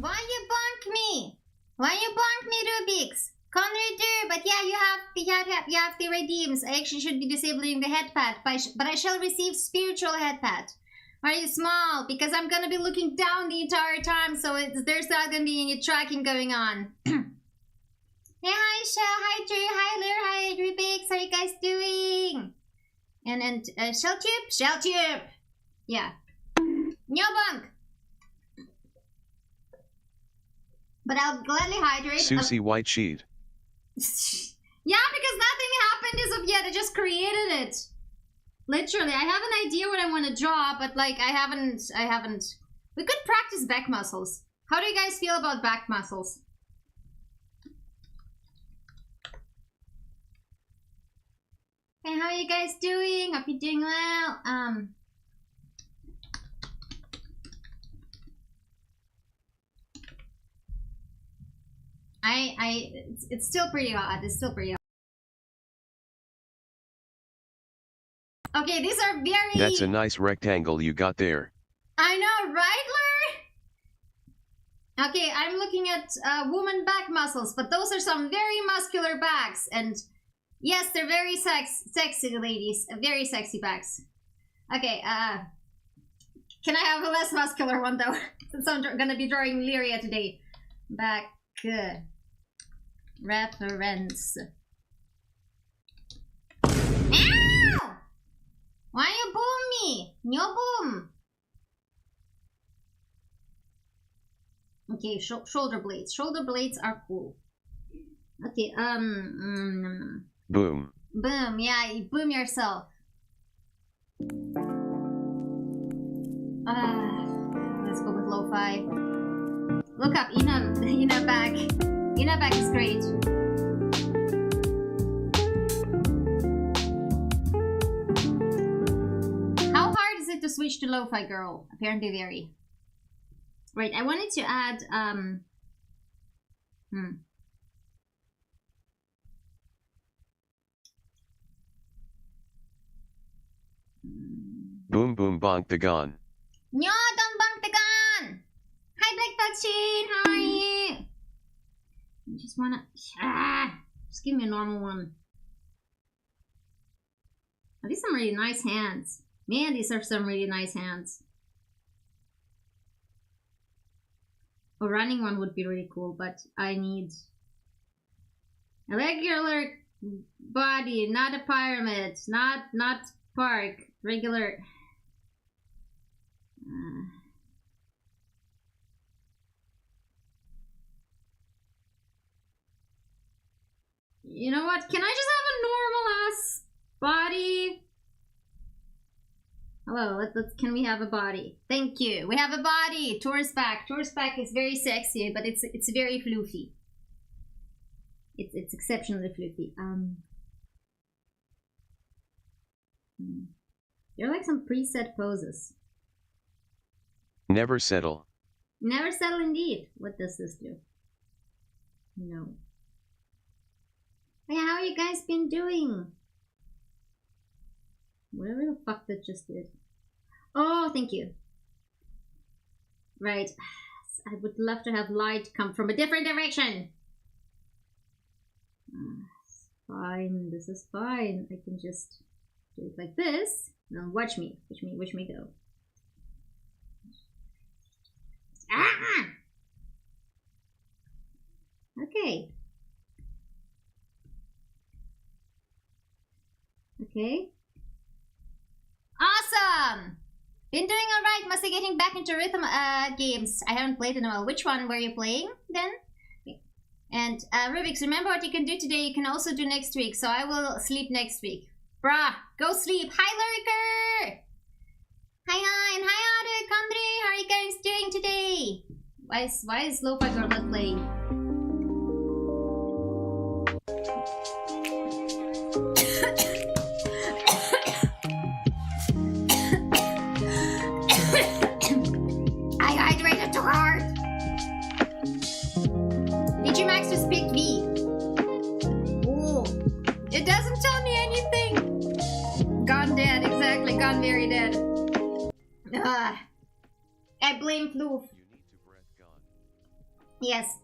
Why you bonk me? Why you bonk me, Rubik's? Conreader, but yeah, you have the redeems. I actually should be disabling the head pad, but I shall receive spiritual head pad. Are you small? Because I'm gonna be looking down the entire time, so there's not gonna be any tracking going on. Hey, hi Shell, hi Drew, hi Lyria, hi Rubik's. How you guys doing? And Shelltube. Yeah. No bunk. But I'll gladly hydrate. Susie White Sheet. Yeah, because nothing happened as of yet. I just created it. Literally, I have an idea what I want to draw, but like I haven't. We could practice back muscles. How do you guys feel about back muscles? Hey, how are you guys doing? Hope you're doing well. It's still pretty hot. It's still pretty hot. Okay, these are very... That's a nice rectangle you got there. I know, right, Lyria? Okay, I'm looking at woman back muscles, but those are some very muscular backs, and Yes, they're very sexy ladies. Very sexy backs. Okay, can I have a less muscular one though? Since I'm gonna be drawing Lyria today. Back reference. Ow! Why you boom me? No boom. Okay, shoulder blades. Shoulder blades are cool. Okay, Boom. boom, yeah, you boom yourself. Let's go with lo-fi. Look up, Ina back. Ina back is great. How hard is it to switch to lo-fi, girl? Apparently very. Right, I wanted to add, Boom boom bonk the gun. Nyo, don't bunk the gun! Hi, Black Touchin! How are you? I just wanna... just give me a normal one. Oh, these are some really nice hands. Man, these are some really nice hands. A running one would be really cool, but I need a regular body, not a pyramid, not park, regular. You know what? Can I just have a normal ass body? Hello, can we have a body? Thank you. We have a body. Tour's back. Tour's back is very sexy, but it's very floofy. It's exceptionally floofy. There are like some preset poses. Never settle. Never settle indeed. What does this do? No. Hey, how you guys been doing? Whatever the fuck that just did. Oh, thank you. Right. I would love to have light come from a different direction. It's fine. This is fine. I can just do it like this. Now watch me. Watch me go. Ah! Okay. Okay. Awesome! Been doing alright. Must be getting back into rhythm games. I haven't played in a while. Which one were you playing then? Okay. And Rubik's, remember what you can do today, you can also do next week. So I will sleep next week. Bruh, go sleep. Hi, Luriker! Hi, and hi, Ade, Kandri. How are you guys doing today? Why is Lo-Fi Girl not playing? I hydrated too hard. Did you max to speak V? Oh, it doesn't tell me anything. Gone dead, exactly. Gone very dead. I blame Floof. You need to breath gun. Yes.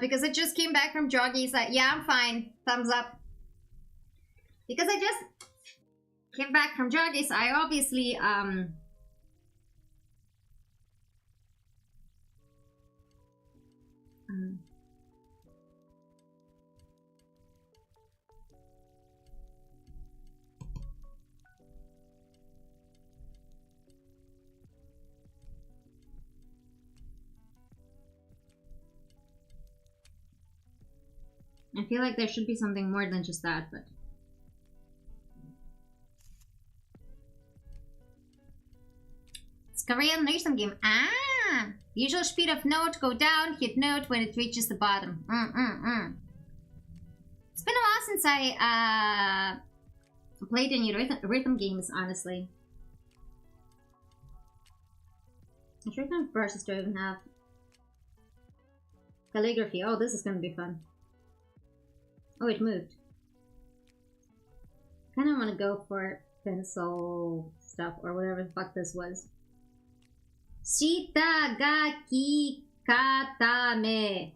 Because I just came back from jogging. Like, yeah, I'm fine. Thumbs up. Because I just came back from jogging, so I obviously I feel like there should be something more than just that, but it's Korean rhythm game. Ah, usual speed of note go down, hit note when it reaches the bottom. It's been a while since I played any rhythm games, honestly. Which kind of brushes do I even have? Calligraphy. Oh, this is gonna be fun. Oh, it moved. Kind of want to go for pencil stuff or whatever the fuck this was. Shitagaki Katame.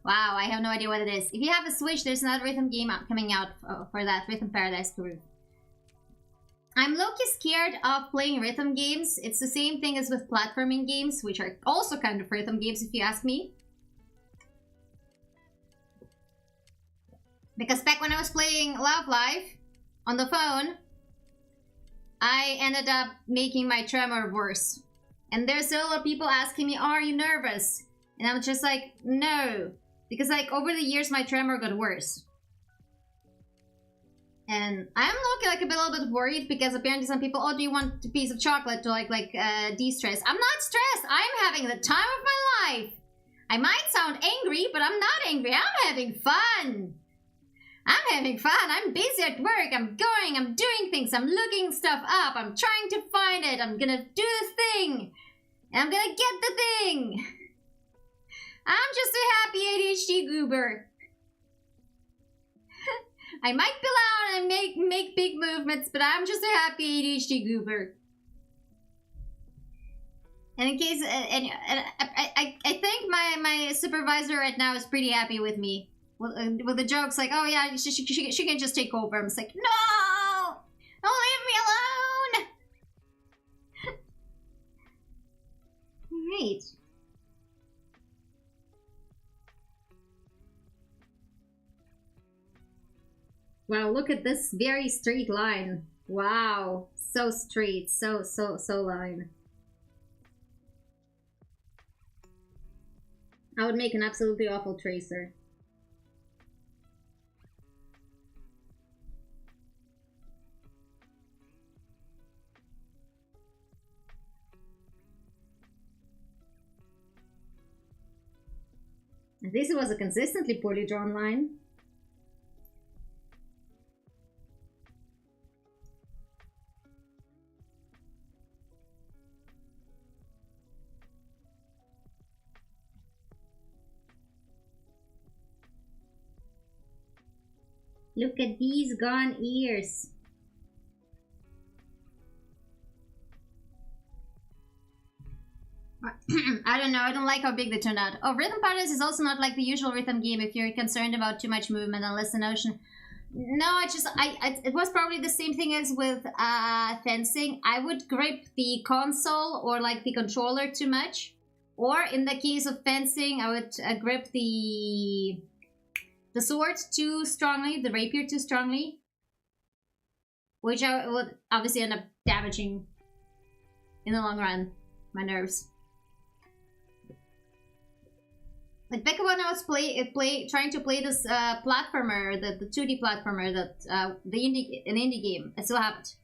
Wow, I have no idea what it is. If you have a Switch, there's another rhythm game coming out for that, Rhythm Paradise Groove. I'm low-key scared of playing rhythm games. It's the same thing as with platforming games, which are also kind of rhythm games if you ask me. Because back when I was playing Love Life on the phone, I ended up making my tremor worse. And there's still a lot of people asking me, are you nervous? And I'm just like, no. Because like over the years, my tremor got worse. And I'm looking like a little bit worried because apparently some people, oh, do you want a piece of chocolate to de-stress? I'm not stressed. I'm having the time of my life. I might sound angry, but I'm not angry. I'm having fun. I'm having fun. I'm busy at work. I'm going. I'm doing things. I'm looking stuff up. I'm trying to find it. I'm gonna do the thing. And I'm gonna get the thing. I'm just a happy ADHD goober. I might be loud and make big movements, but I'm just a happy ADHD goober. And in case, I think my supervisor right now is pretty happy with me. With the jokes like, oh yeah, she can just take over. I'm just like, no! Don't leave me alone! Alright. Wow, look at this very straight line. Wow, so straight, so line. I would make an absolutely awful tracer. At least it was a consistently poorly drawn line. Look at these gone ears. I don't know, I don't like how big they turned out. Oh, Rhythm Paradise is also not like the usual rhythm game if you're concerned about too much movement and less notion. No, it was probably the same thing as with fencing. I would grip the console or like the controller too much. Or in the case of fencing, I would grip the sword too strongly, the rapier too strongly. Which I would obviously end up damaging in the long run my nerves. Like back when I was trying to play this platformer, the 2D platformer that an indie game. I still haven't.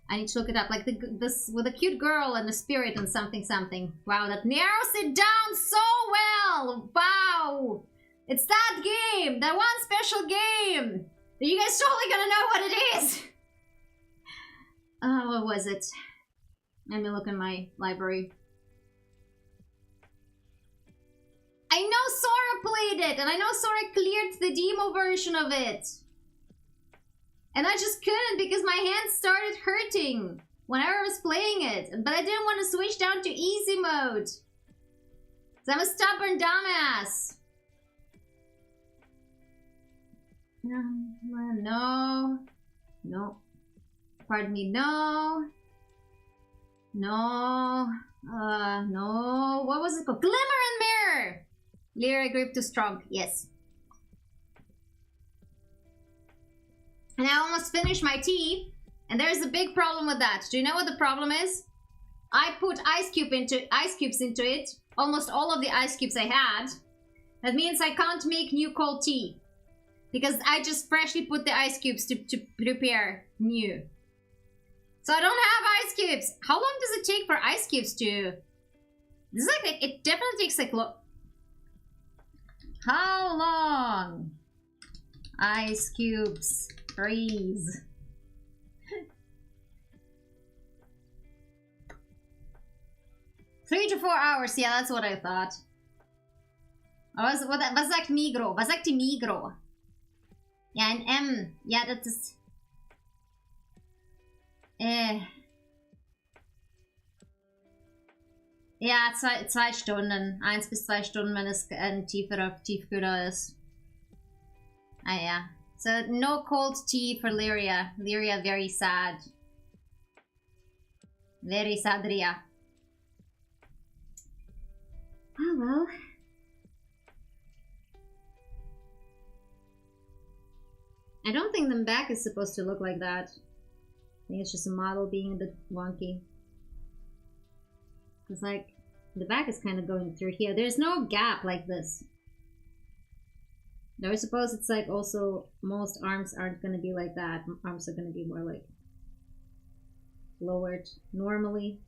I need to look it up. Like this with a cute girl and a spirit and something. Wow, that narrows it down so well. Wow, it's that game, that one special game. You guys totally gonna know what it is. What was it? Let me look in my library. I know Sora played it, and I know Sora cleared the demo version of it. And I just couldn't because my hands started hurting whenever I was playing it. But I didn't want to switch down to easy mode. So I'm a stubborn dumbass. No. No. Pardon me, no. No. No. What was it called? Glimmer and Mirror! Lyria grip too strong. Yes. And I almost finished my tea. And there's a big problem with that. Do you know what the problem is? I put ice cubes into it. Almost all of the ice cubes I had. That means I can't make new cold tea. Because I just freshly put the ice cubes to prepare new. So I don't have ice cubes. How long does it take for ice cubes to... This is like, it definitely takes like... How long? Ice cubes freeze. Three to 4 hours. Yeah, that's what I thought. Was sagt Migro? Was sagt die Migro? Ja, ein M. Ja, das ist... Ja, zwei Stunden. 1 bis 2 Stunden, wenn es ein tiefkühler ist. Ah ja. So, no cold tea for Lyria. Lyria, very sad. Very sad, Ria. Oh, well. I don't think the back is supposed to look like that. I think it's just a model being a bit wonky. Because, like, the back is kind of going through here. There's no gap like this. Now, I suppose it's like also most arms aren't going to be like that. Arms are going to be more like lowered normally.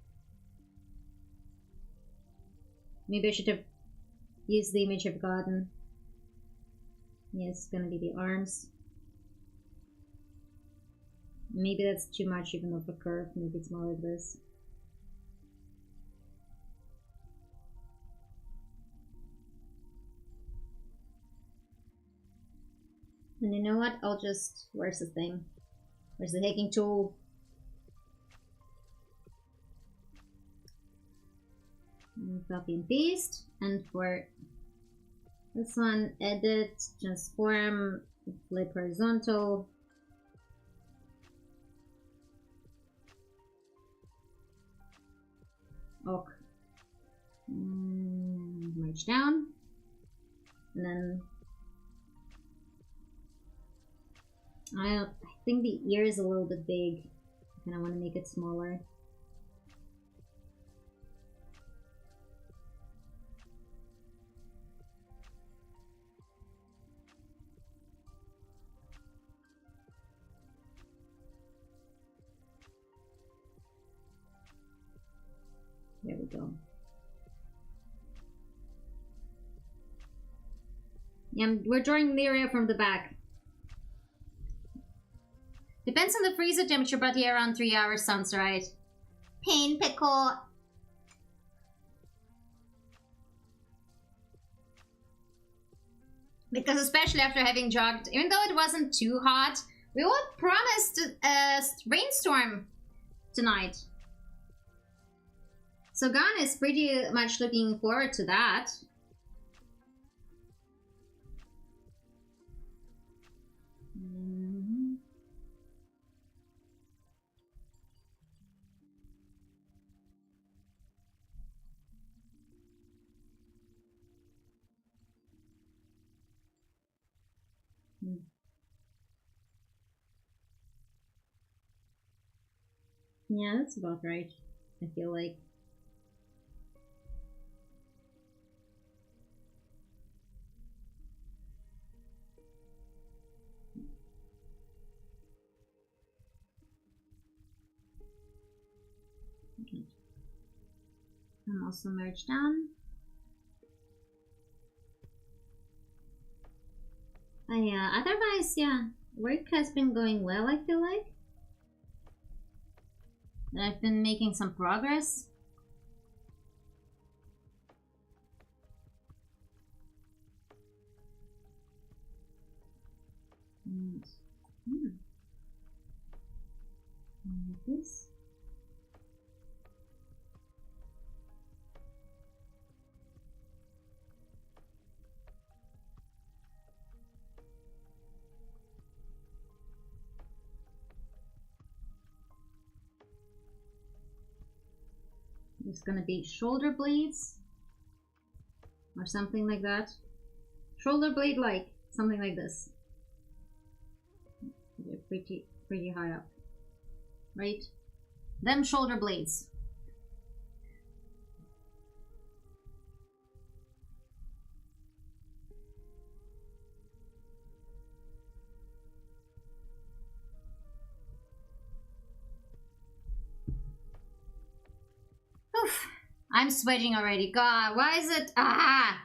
Maybe I should have used the image I've gotten. Yes, it's going to be the arms. Maybe that's too much even of a curve. Maybe it's more like this. And you know what? I'll just... Where's the thing? Where's the taking tool? And copy and paste. And for this one, edit, transform, flip horizontal. Ok. Merge down. And then I think the ear is a little bit big. I kind of want to make it smaller. There we go. Yeah, we're drawing Lyria from the back. Depends on the freezer temperature, but yeah, around 3 hours sounds right. Pain pickle. Because especially after having jogged, even though it wasn't too hot, we all promised a rainstorm tonight. So Gan is pretty much looking forward to that. Yeah, that's about right, I feel like. Okay. And also merge down. Yeah, otherwise, yeah, work has been going well, I feel like. I've been making some progress. And, like this. It's gonna be shoulder blades or something like that. Shoulder blade like something like this. They're pretty high up, right? Them shoulder blades. Oof, I'm sweating already. God, why is it? Ah!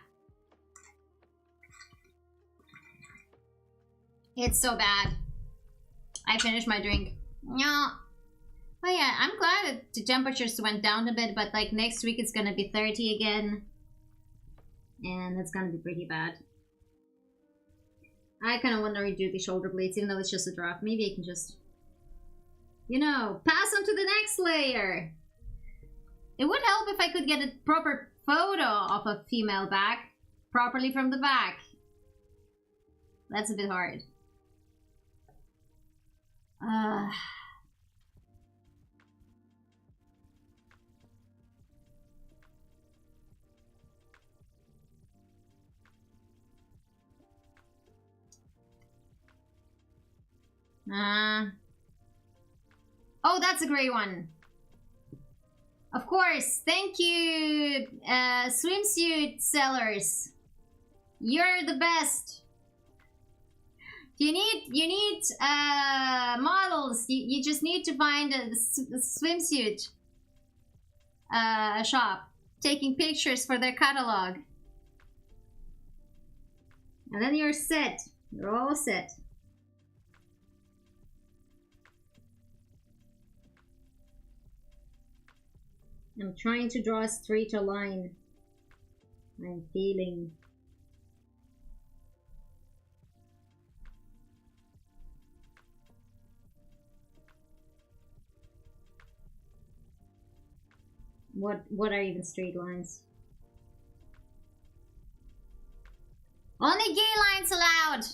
It's so bad. I finished my drink. No. But yeah, I'm glad that the temperatures went down a bit, but like next week it's gonna be 30 again. And that's gonna be pretty bad. I kind of want to redo the shoulder blades, even though it's just a drop. Maybe I can just, you know, pass on to the next layer. It would help if I could get a proper photo of a female back properly from the back. That's a bit hard. Oh, that's a great one. Of course. Thank you, swimsuit sellers. You're the best. You need models. You just need to find a swimsuit shop taking pictures for their catalog, and then you're set. You're all set. I'm trying to draw a straighter line. I'm feeling. What are even straight lines? Only gay lines allowed.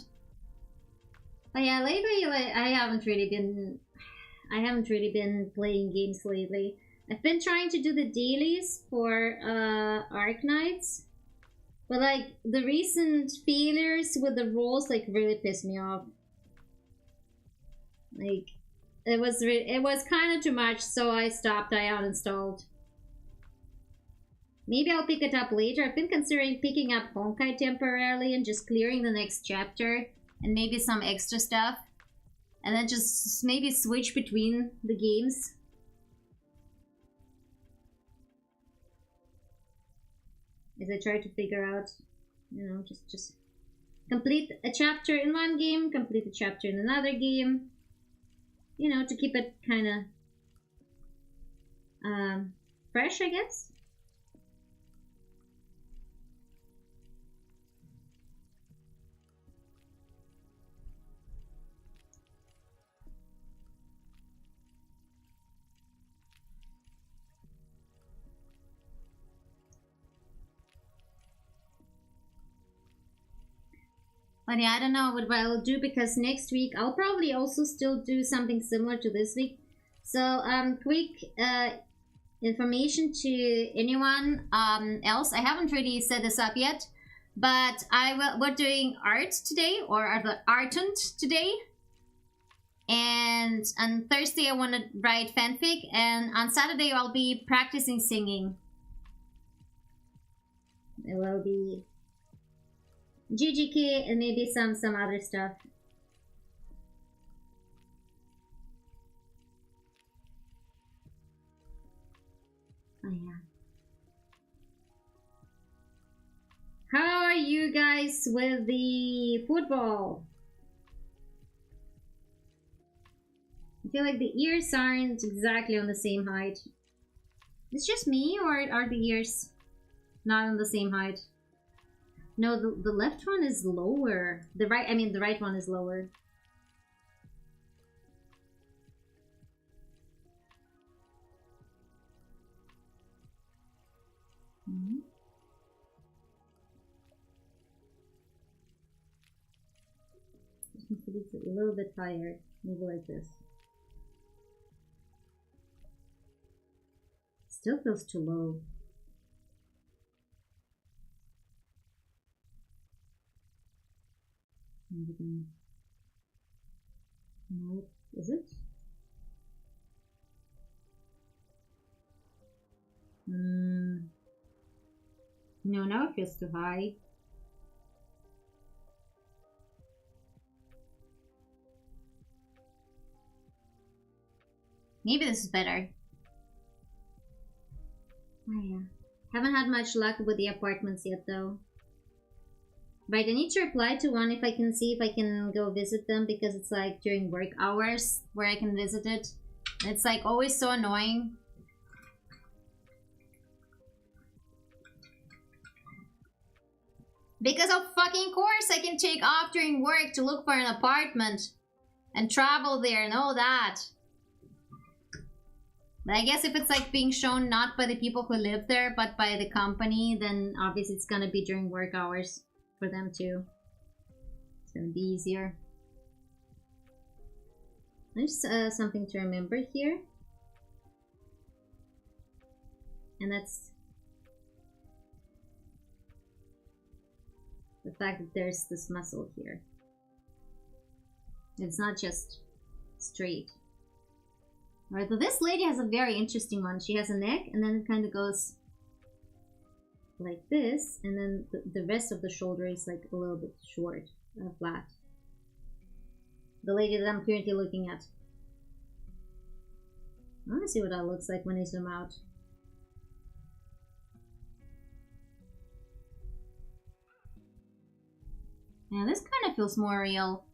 But yeah, lately I haven't really been playing games lately. I've been trying to do the dailies for Artn't, but like the recent failures with the roles like really pissed me off. Like it was kind of too much, so I stopped. I uninstalled. Maybe I'll pick it up later. I've been considering picking up Honkai temporarily and just clearing the next chapter and maybe some extra stuff, and then just maybe switch between the games. As I try to figure out, you know, just complete a chapter in one game, complete a chapter in another game, you know, to keep it kind of fresh, I guess. But yeah, I don't know what I'll do, because next week I'll probably also still do something similar to this week. So quick information to anyone else. I haven't really set this up yet, but we're doing art today, or the Artn't today. And on Thursday I want to write fanfic, and on Saturday I'll be practicing singing. It will be GGK and maybe some other stuff. Oh yeah. How are you guys with the football? I feel like the ears aren't exactly on the same height. It's just me, or are the ears not on the same height? No, the left one is lower. The right one is lower. Mm-hmm. It's a little bit higher, maybe like this. Still feels too low. No, is it? No, now it feels too high. Maybe this is better. Oh yeah. Haven't had much luck with the apartments yet though. Right, I need to reply to one if I can see if I can go visit them, because it's like during work hours where I can visit it. It's like always so annoying. Because of fucking course I can take off during work to look for an apartment and travel there and all that. But I guess if it's like being shown not by the people who live there, but by the company, then obviously it's gonna be during work hours for them too. It's gonna be easier. There's something to remember here. And that's the fact that there's this muscle here. It's not just straight. Alright, but this lady has a very interesting one. She has a neck, and then it kind of goes like this, and then the rest of the shoulder is like a little bit short, flat. The lady that I'm currently looking at. I want to see what that looks like when I zoom out. Yeah, this kind of feels more real.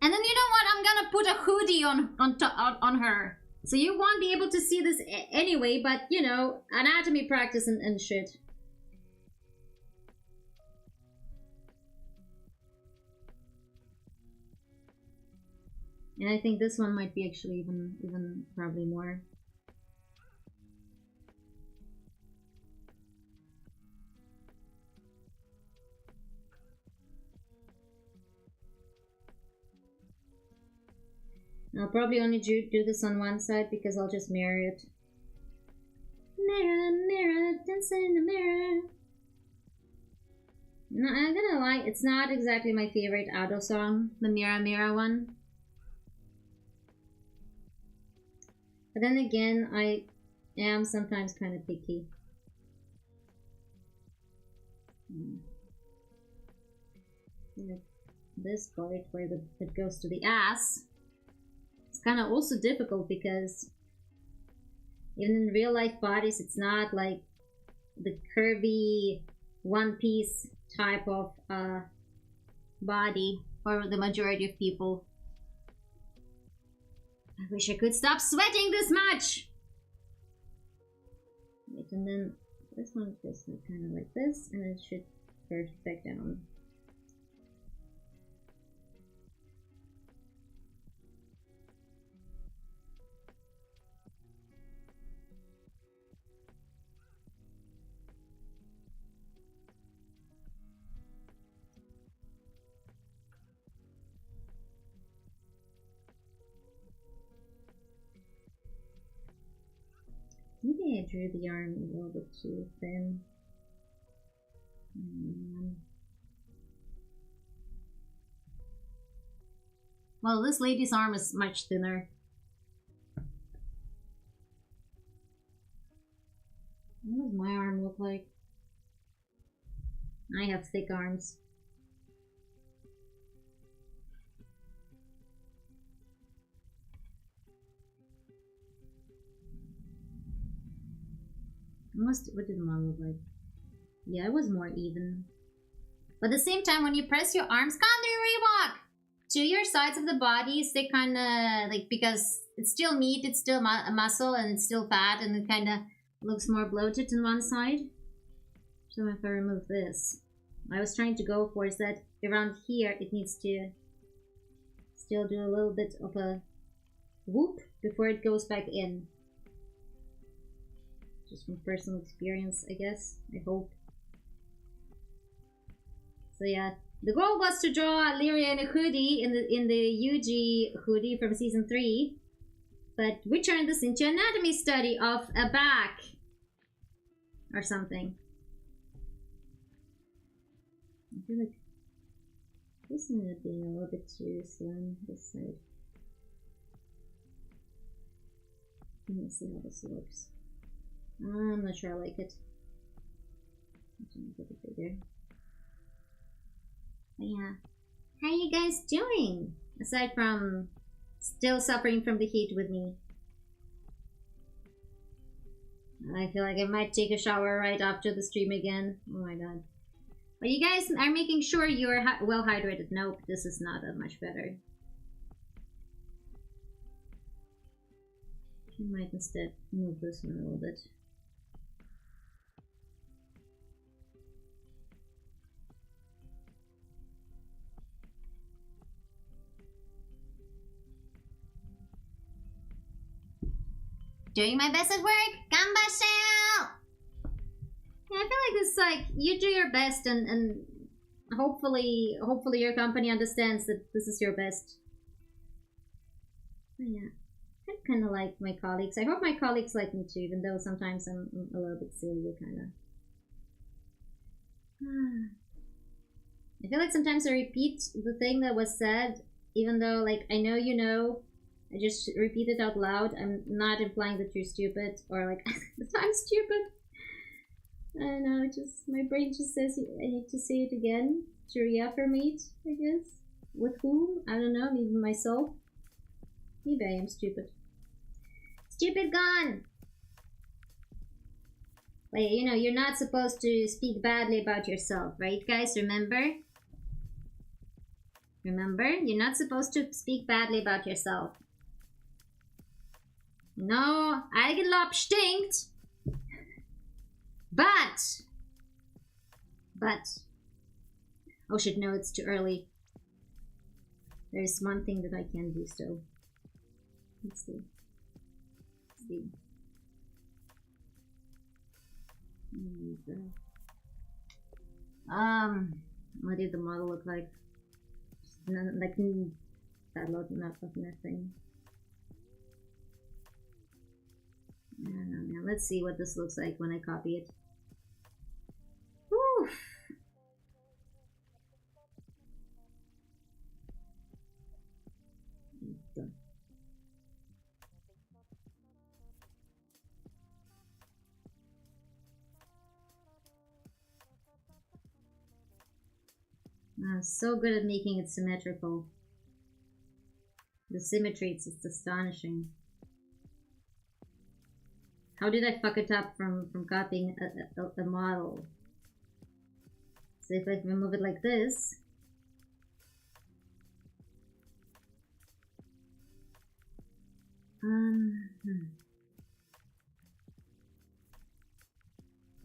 And then you know what? I'm gonna put a hoodie on her. So you won't be able to see this anyway, but you know, anatomy practice and shit. And I think this one might be actually even probably more. I'll probably only do this on one side because I'll just mirror it. Mirror, mirror, dancing in the mirror. No, I'm gonna lie, it's not exactly my favorite Ado song, the Mirror Mirror one. But then again, I am sometimes kind of picky. Like this part where it goes to the ass. It's kind of also difficult because even in real life bodies, it's not like the curvy one piece type of body for the majority of people. I wish I could stop sweating this much. Wait, and then this one goes kind of like this, and it should curve back down. Maybe I drew the arm a little bit too thin. Well, this lady's arm is much thinner. What does my arm look like? I have thick arms. What did mine look like? Yeah, it was more even. But at the same time, when you press your arms, can't do Reebok to your sides of the bodies, they kind of like, because it's still meat, it's still muscle, and it's still fat, and it kind of looks more bloated on one side. So if I remove this, I was trying to go for is that around here it needs to still do a little bit of a whoop before it goes back in. Just from personal experience, I guess. I hope. So yeah, the goal was to draw Lyria in a hoodie, in the UG hoodie from season 3, but we turned this into anatomy study of a back or something. I feel like this ended up being a little bit too slim. This side. Let me see how this looks. I'm not sure I like it. I'm trying to make it bigger. But yeah. How are you guys doing? Aside from still suffering from the heat with me. I feel like I might take a shower right after the stream again. Oh my god. But you guys are making sure you're well hydrated. Nope, this is not that much better. I might instead move this one a little bit. Doing my best at work. Gambasho! Yeah, I feel like this is like, you do your best and hopefully your company understands that this is your best. But yeah. I kind of like my colleagues. I hope my colleagues like me too, even though sometimes I'm a little bit silly, kind of. I feel like sometimes I repeat the thing that was said, even though, like, I know you know. I just repeat it out loud. I'm not implying that you're stupid or like that I'm stupid. I don't know. Just my brain just says I need to say it again to reaffirmate. I guess with whom? I don't know. Maybe myself. Maybe I am stupid. Stupid gone! But you know, you're not supposed to speak badly about yourself, right guys? Remember? Remember? You're not supposed to speak badly about yourself. No, Eigenlob stinkt! But... Oh shit, no, it's too early. There's one thing that I can do still. Let's see. What did the model look like? Like that look, not nothing. I don't know, man. Let's see what this looks like when I copy it. Whew. So good at making it symmetrical. The symmetry, it's astonishing. How did I fuck it up from copying a model? So if I remove it like this.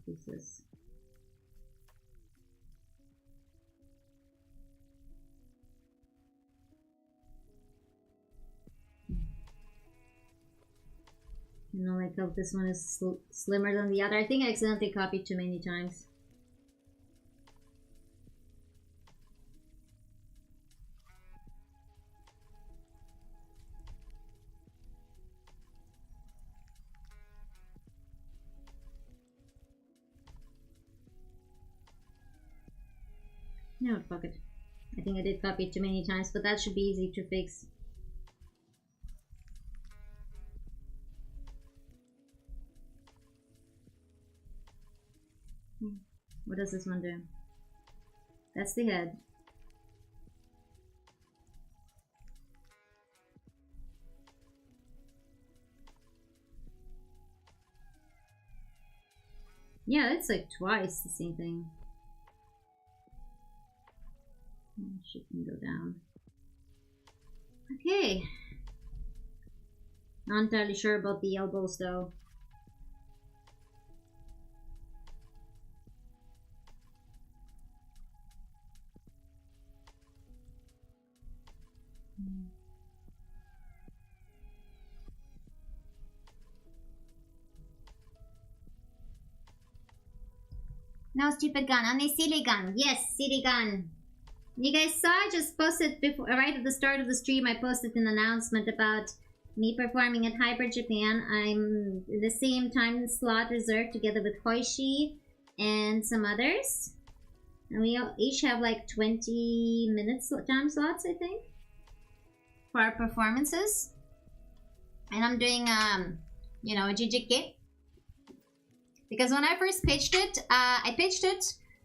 What's this? You know, like how this one is slimmer than the other. I think I accidentally copied too many times. No, fuck it. I think I did copy it too many times, but that should be easy to fix. What does this one do? That's the head. Yeah, that's like twice the same thing. Shit can go down. Okay. Not entirely sure about the elbows though. No stupid gun, only silly gun. Yes, silly gun. You guys saw I just posted before, right at the start of the stream, I posted an announcement about me performing at Hyper Japan. I'm in the same time slot reserved together with Hoishi and some others. And we each have like 20 minutes time slots, I think, for our performances. And I'm doing, you know, a jijiki. Because when I first pitched it,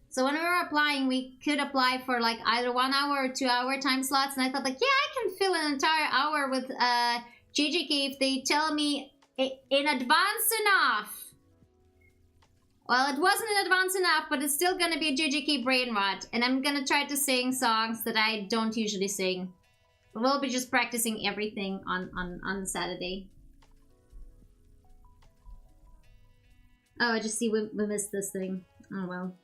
so when we were applying, we could apply for like either 1 hour or 2 hour time slots. And I thought like, yeah, I can fill an entire hour with JJK if they tell me in advance enough. Well, it wasn't in advance enough, but it's still gonna be a JJK brain rot. And I'm gonna try to sing songs that I don't usually sing. We'll be just practicing everything on Saturday. Oh, I just see we missed this thing. Oh well.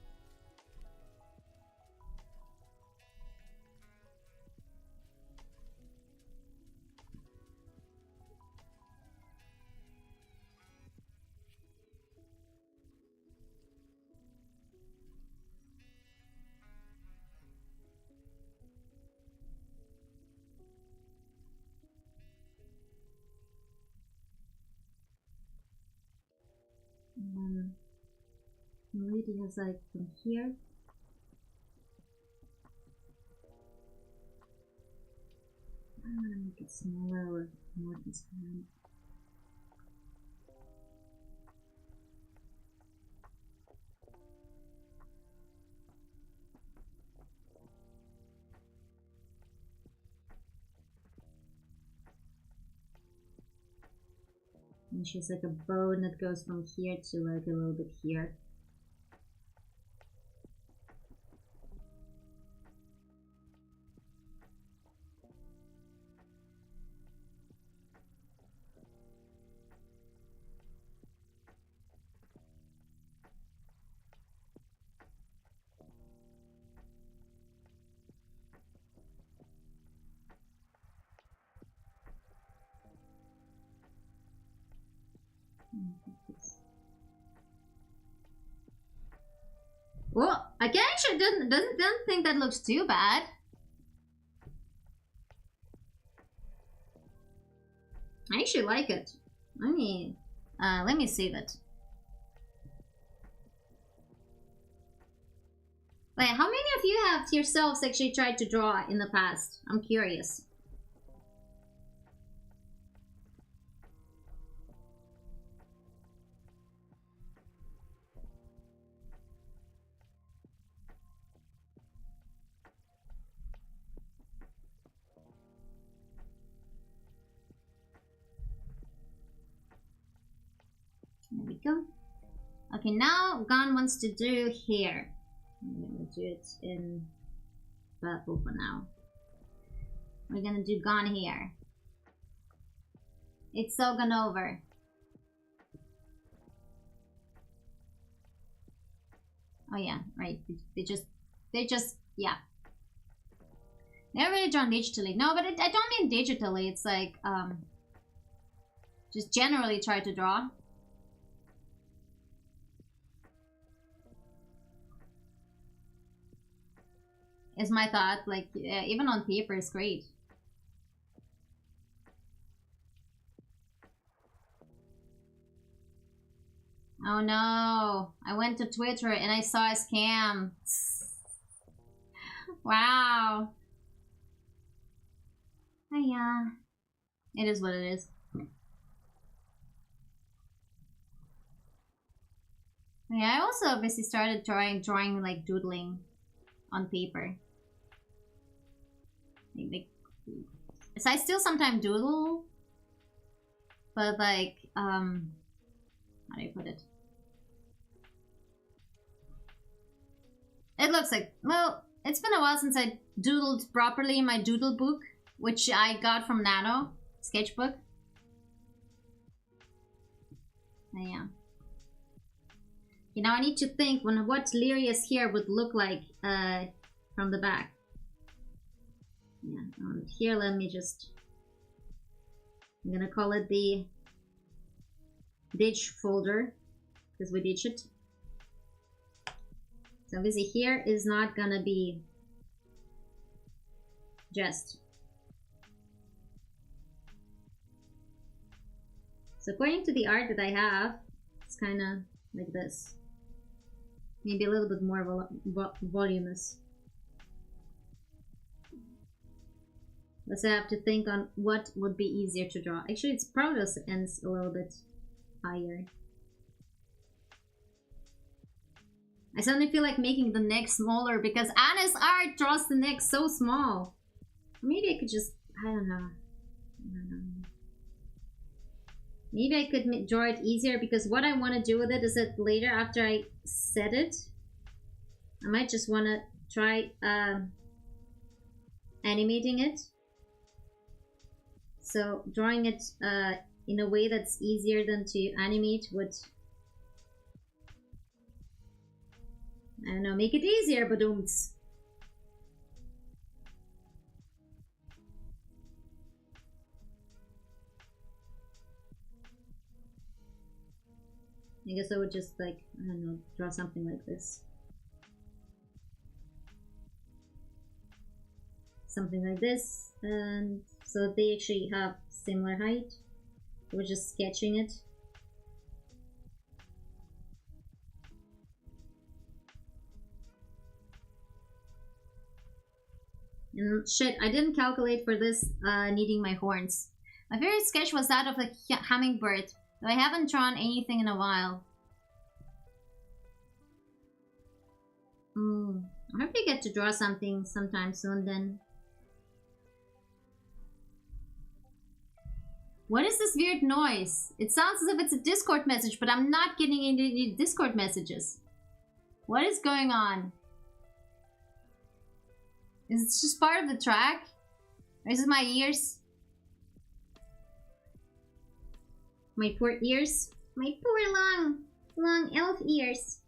was like from here. I'm gonna make it smaller or more transparent. And she's like a bone that goes from here to like a little bit here. Well, I actually don't think that looks too bad. I actually like it. Let me save it. Wait, how many of you have yourselves actually tried to draw in the past? I'm curious. There we go. Okay, now Gon wants to do hair. I'm gonna do it in purple for now. We're gonna do Gon hair. It's so gone over. Oh yeah, right. They just yeah. They're really drawn digitally. No, but I don't mean digitally. It's like just generally try to draw. Is my thought. Like, even on paper is great. Oh no, I went to Twitter and I saw a scam. Wow. Oh yeah, it is what it is. Yeah, I also obviously started drawing like doodling on paper. So I still sometimes doodle, but like, how do you put it? It looks like, well, it's been a while since I doodled properly in my doodle book, which I got from Nano sketchbook. Yeah. You know, I need to think what Lyria's hair would look like from the back. Yeah, here let me just, I'm gonna call it the ditch folder, because we ditch it. So obviously here is not gonna be just. So according to the art that I have, it's kind of like this. Maybe a little bit more voluminous. Let's have to think on what would be easier to draw. Actually, it's probably ends a little bit higher. I suddenly feel like making the neck smaller because Anna's art draws the neck so small. Maybe I could just, I don't know. Maybe I could draw it easier, because what I want to do with it is that later after I set it, I might just want to try animating it. So drawing it in a way that's easier than to animate would, I don't know, make it easier, but oomph. I guess I would just like, I don't know, draw something like this. Something like this, and so they actually have similar height. We're just sketching it. And shit, I didn't calculate for this needing my horns. My favorite sketch was that of the hummingbird, though I haven't drawn anything in a while. I hope you get to draw something sometime soon then. What is this weird noise? It sounds as if it's a Discord message, but I'm not getting any Discord messages. What is going on? Is it just part of the track? Or is it my ears? My poor ears? My poor long elf ears.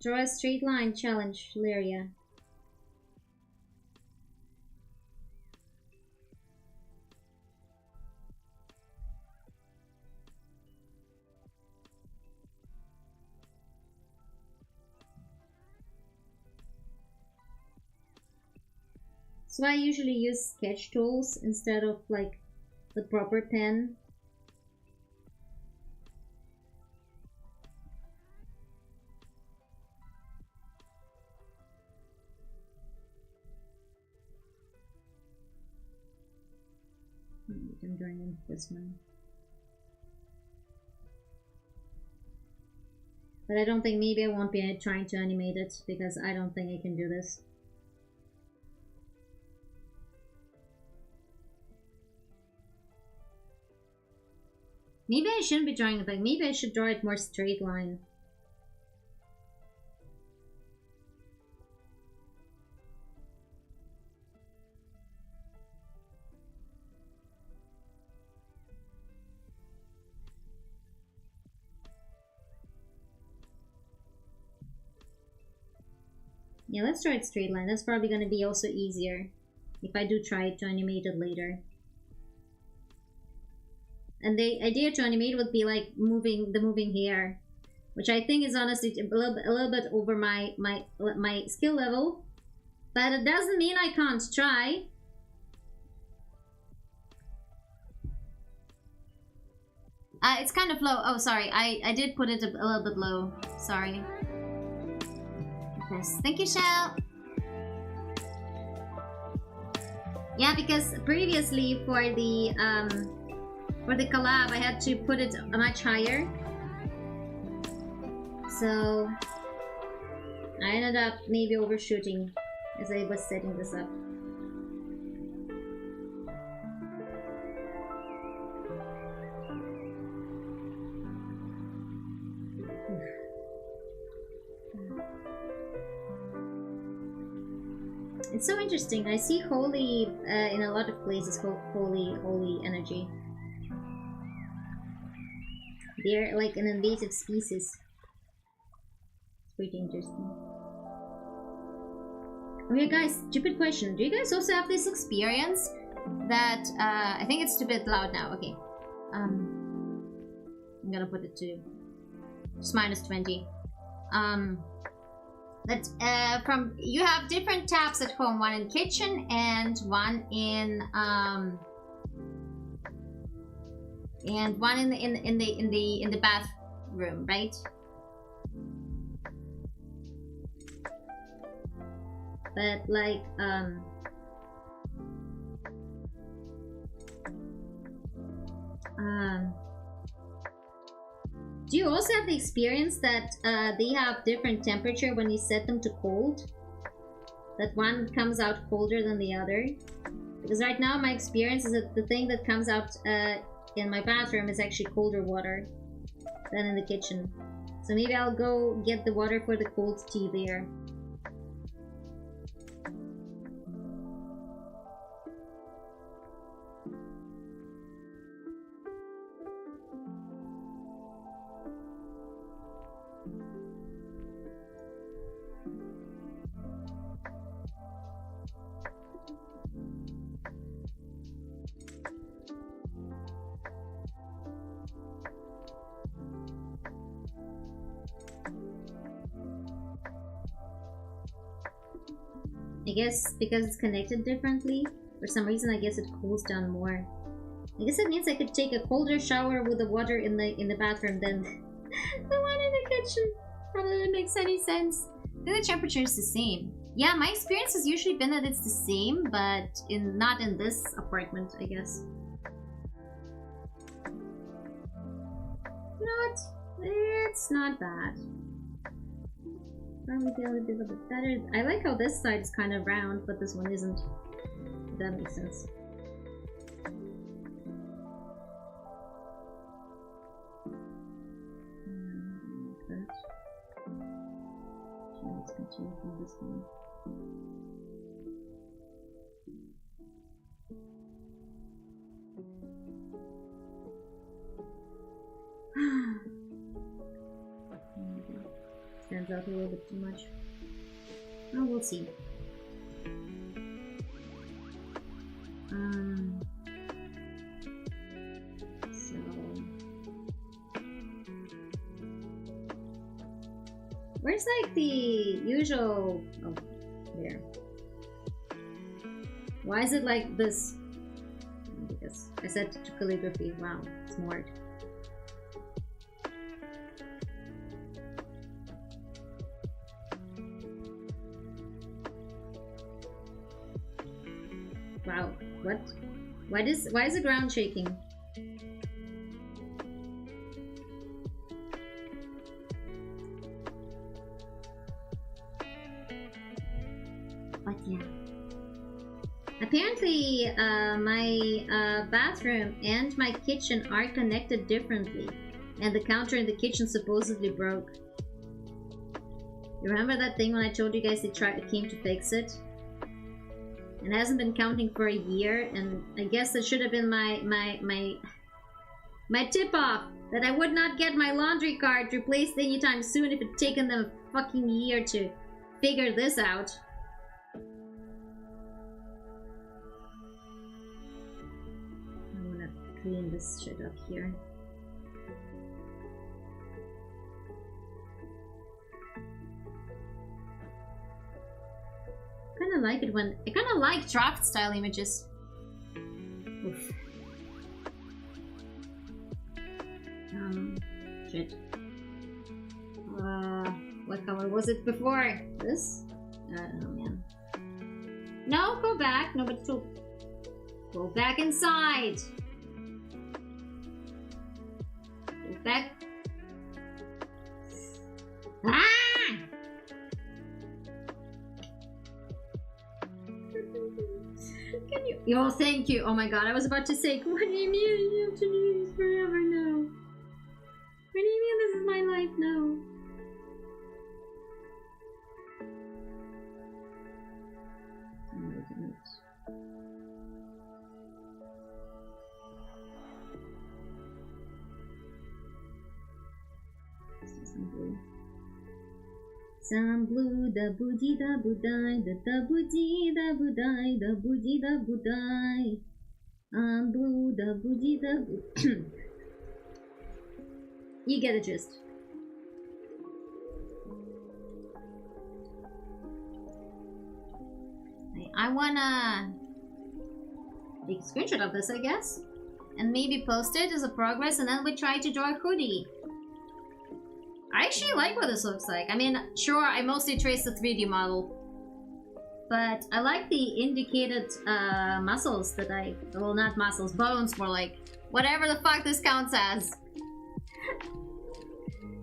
Draw a straight line challenge, Lyria. So I usually use sketch tools instead of like the proper pen. I'm drawing this one. But I don't think, maybe I won't be trying to animate it because I don't think I can do this. Maybe I shouldn't be drawing it like, maybe I should draw it more straight line. Yeah, let's try it straight line. That's probably going to be also easier if I do try to animate it later. And the idea to animate would be like moving hair, which I think is honestly a little bit over my skill level, but it doesn't mean I can't try. It's kind of low. Oh, sorry. I did put it a little bit low. Sorry. Yes. Thank you, Shell. Yeah, because previously for the collab, I had to put it much higher. So I ended up maybe overshooting as I was setting this up. It's so interesting. I see holy in a lot of places. Holy energy. They're like an invasive species. It's pretty interesting. Oh yeah, guys, stupid question. Do you guys also have this experience that I think it's a bit loud now. Okay, I'm gonna put it to just -20. That from you have different taps at home, one in kitchen and one in the bathroom, right? But like do you also have the experience that they have different temperature when you set them to cold? That one comes out colder than the other? Because right now my experience is that the thing that comes out in my bathroom is actually colder water than in the kitchen. So maybe I'll go get the water for the cold tea there. I guess because it's connected differently, for some reason I guess it cools down more. I guess it means I could take a colder shower with the water in the bathroom than the one in the kitchen. That doesn't make any sense. I think the temperature is the same. Yeah, my experience has usually been that it's the same, but not in this apartment, I guess. It's not bad. Probably be a little bit better. I like how this side is kind of round, but this one isn't. If that makes sense. Like that. Let's continue from this one. Stands out a little bit too much. Oh, we'll see. So where's like the usual? Oh, there. Why is it like this? Because I said to calligraphy. Wow, smart. Wow, what? Why is the ground shaking? But yeah. Apparently, my bathroom and my kitchen are connected differently, and the counter in the kitchen supposedly broke. You remember that thing when I told you guys they came to fix it? And hasn't been counting for a year, and I guess that should have been my tip-off that I would not get my laundry cart replaced anytime soon if it had taken them a fucking year to figure this out. I wanna clean this shit up here. I kind of like it when I kind of like draft style images. Oof. Shit. What color was it before? This? I don't know, man. No, go back. No, but still, go back inside. Go back. Ah! Can you? Oh, thank you. Oh my god, I was about to say, what do you mean you have to do this forever? No. What do you mean this is my life? No. Some blue, da boody da boodai, da boody da boodai, da boody da boodai. I'm blue, da boody da boo. You get the gist. I wanna take a screenshot of this, I guess, and maybe post it as a progress, and then we try to draw a hoodie. I actually like what this looks like. I mean, sure, I mostly traced the 3D model, but I like the indicated muscles that well, not muscles, bones, more like whatever the fuck this counts as.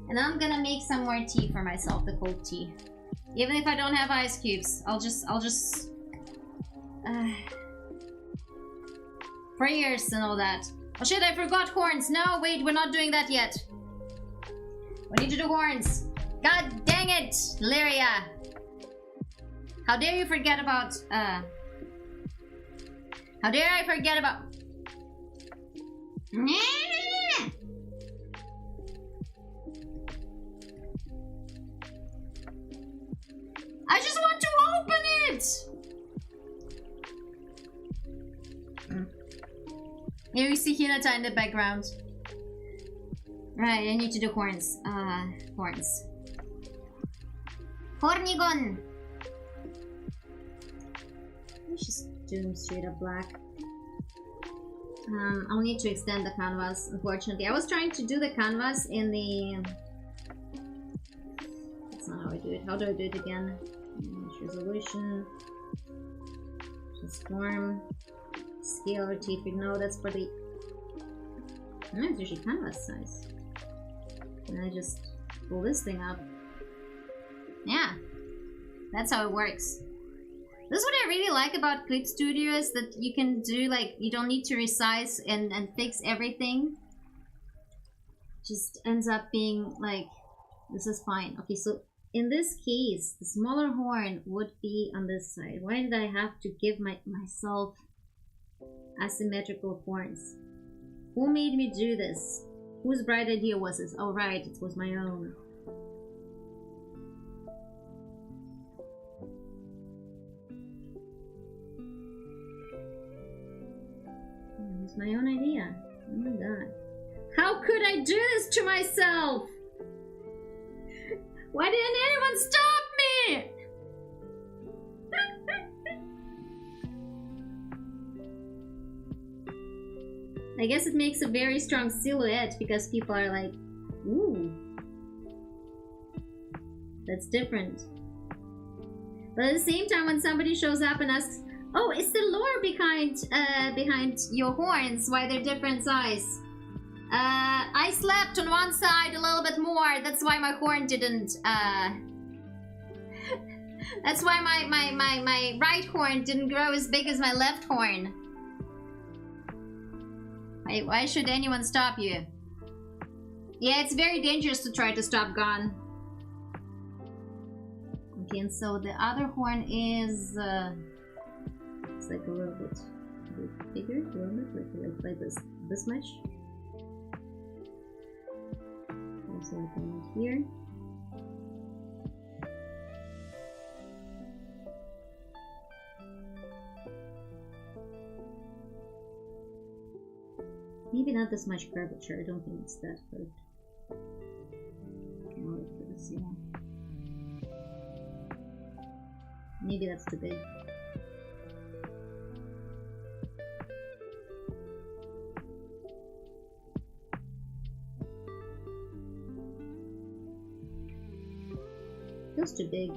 And I'm gonna make some more tea for myself, the cold tea. Even if I don't have ice cubes, I'll just prayers and all that. Oh shit, I forgot horns. No, wait, we're not doing that yet. We need to do horns. God dang it, Lyria. How dare you forget about, how dare I forget about... I just want to open it! Here you see Hinata in the background. Right, I need to do horns. Horns. Hornigon! Let's just do them straight up black. I'll need to extend the canvas, unfortunately. I was trying to do the canvas in the... That's not how I do it. How do I do it again? Resolution. Transform. Scale or T3. No, that's for the... No, it's usually canvas size. And I just pull this thing up. Yeah. That's how it works. This is what I really like about Clip Studio, is that you can do, like, you don't need to resize and fix everything. Just ends up being like, this is fine. Okay, so in this case, the smaller horn would be on this side. Why did I have to give myself asymmetrical horns? Who made me do this? Whose bright idea was this? Oh right, it was my own. It was my own idea. Oh my god. How could I do this to myself? Why didn't anyone stop me? I guess it makes a very strong silhouette because people are like, ooh, that's different. But at the same time, when somebody shows up and asks, oh, is the lore behind your horns? Why they're different size? I slept on one side a little bit more. That's why my horn didn't. That's why my right horn didn't grow as big as my left horn. Why should anyone stop you? Yeah, it's very dangerous to try to stop Gon. Okay, and so the other horn is it's like a little bit bigger, a little bit like this much. Also like right here. Maybe not this much curvature. I don't think it's that curved. I'll wait for this, yeah. Maybe that's too big. Feels too big.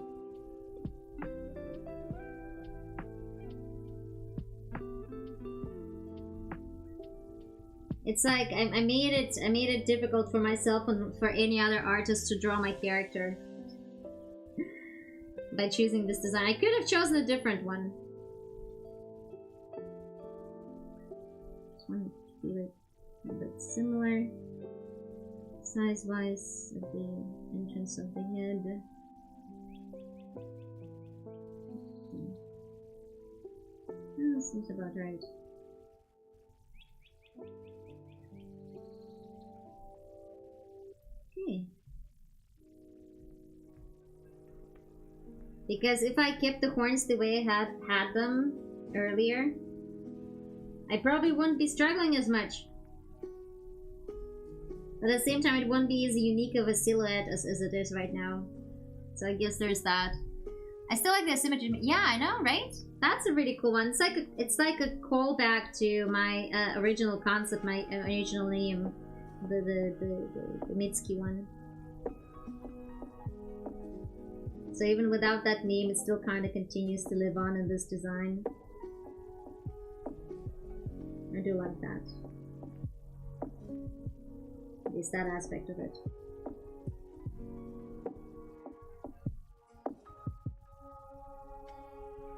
It's like I made it difficult for myself and for any other artist to draw my character by choosing this design. I could have chosen a different one. This one would be like a bit similar size-wise at the entrance of the head. Oh, seems about right. Okay. Because if I kept the horns the way I had them earlier, I probably wouldn't be struggling as much. But at the same time, it wouldn't be as unique of a silhouette as it is right now. So I guess there's that. I still like the symmetry. Yeah, I know, right? That's a really cool one. It's like a callback to my original concept, my original name, the Mitsuki one. So even without that name, it still kind of continues to live on in this design. I do like that. At least that aspect of it.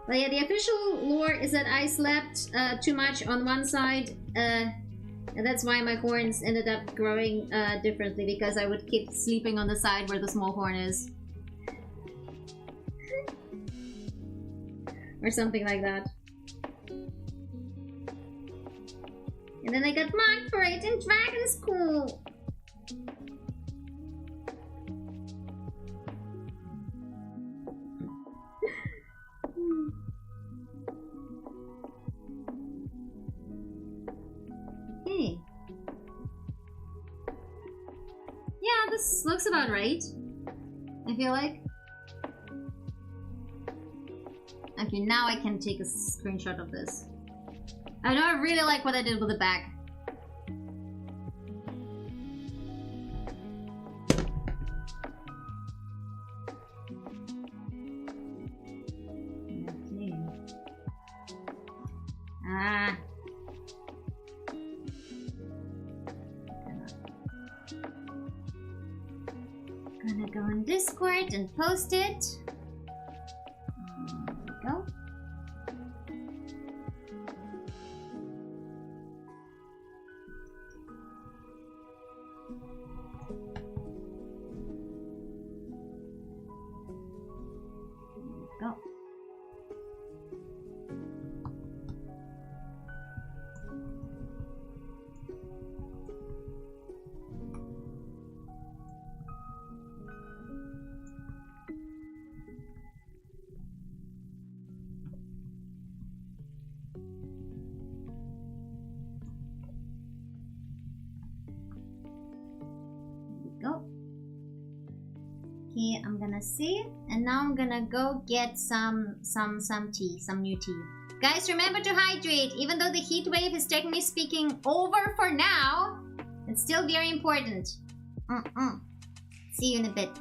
But yeah, the official lore is that I slept too much on one side, and that's why my horns ended up growing differently, because I would keep sleeping on the side where the small horn is. Or something like that. And then I got marked for it in Dragon School! Okay. Yeah, this looks about right, I feel like. Okay, now I can take a screenshot of this. I don't really like what I did with the bag. Okay. Ah. Gonna go on Discord and post it. There we go. Go. Go. Okay, I'm gonna save, and now I'm gonna go get some tea, some new tea. Guys, remember to hydrate. Even though the heat wave is technically speaking over for now, it's still very important. See you in a bit.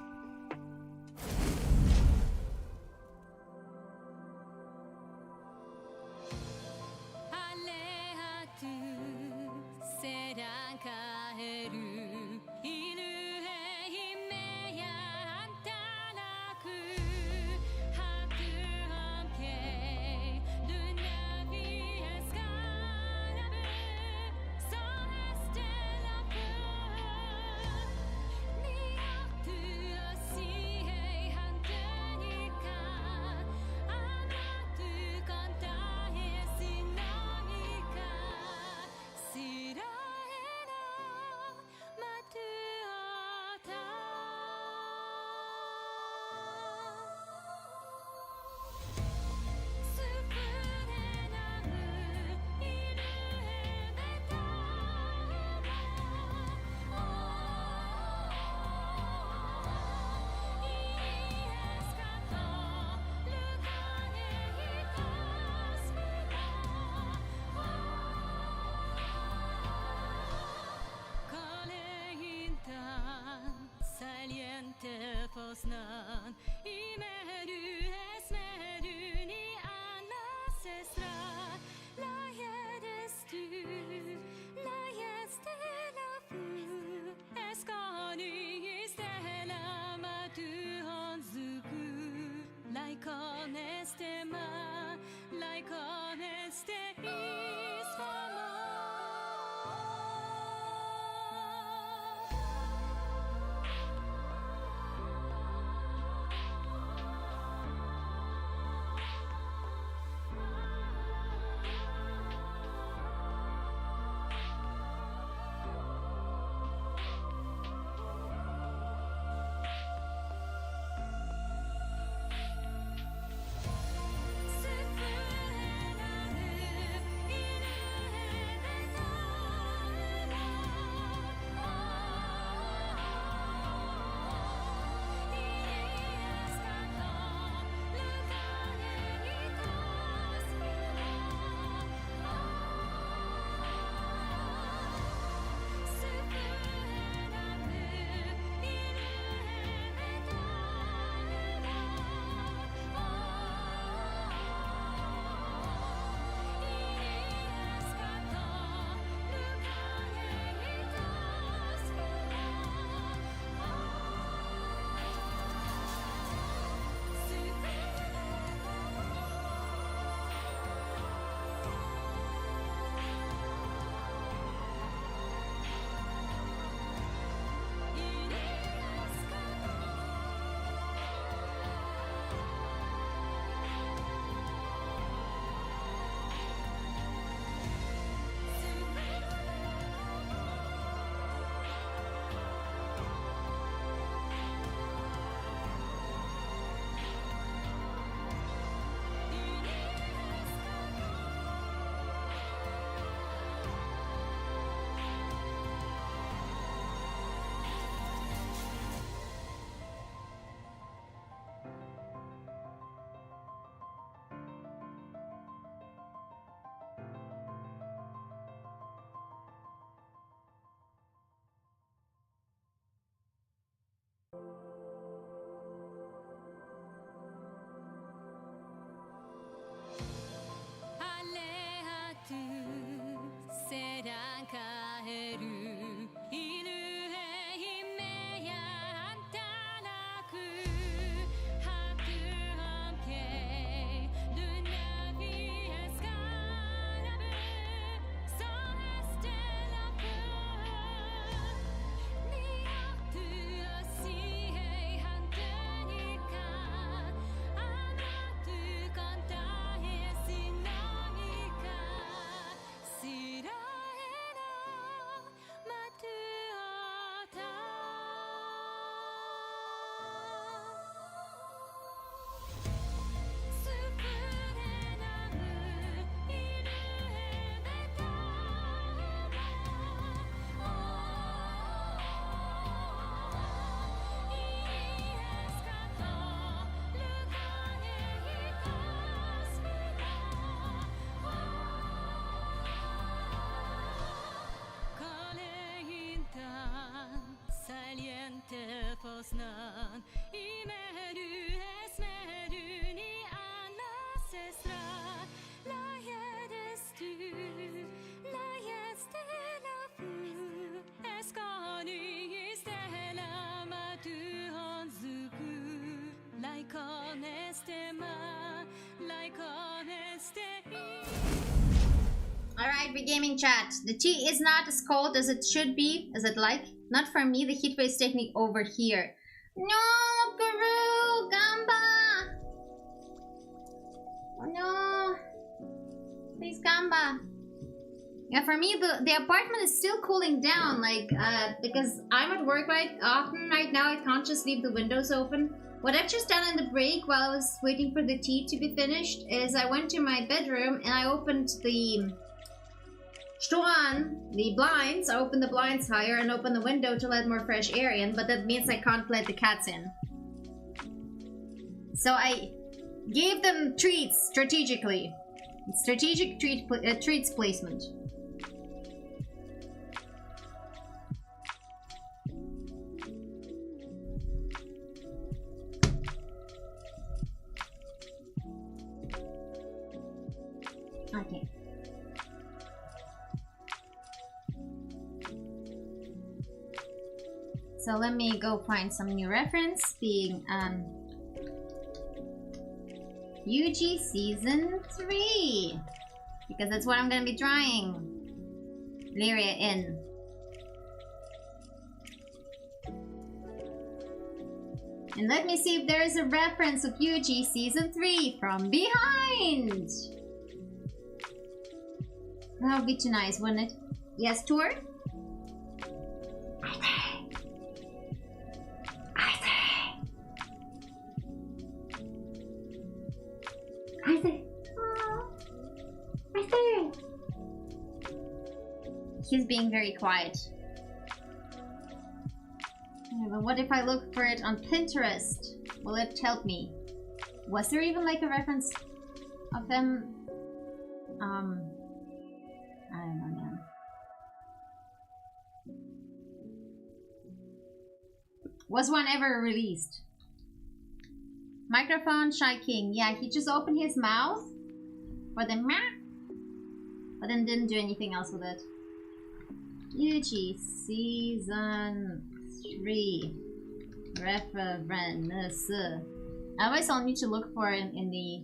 Alright, regaming chat. The tea is not as cold as it should be, as I'd like. Not for me, the heat wave technique over here. No, Guru! Gamba! Oh no! Please, Gamba. Yeah, for me, the apartment is still cooling down, like, because I'm at work often right now, I can't just leave the windows open. What I've just done in the break while I was waiting for the tea to be finished is I went to my bedroom and I opened the blinds. I opened the blinds higher and opened the window to let more fresh air in, but that means I can't let the cats in. So I gave them treats strategically. Strategic treats placement. Okay. So let me go find some new reference, being UG Season 3. Because that's what I'm gonna be trying Lyria in. And let me see if there is a reference of UG Season 3 from behind. That would be too nice, wouldn't it? Yes, tour? He's being very quiet. Yeah, but what if I look for it on Pinterest? Will it help me? Was there even like a reference of them? I don't know now. Was one ever released? Microphone Shy King. Yeah, he just opened his mouth for the meh, but then didn't do anything else with it. UG Season 3 reference. Otherwise I'll need to look for it in the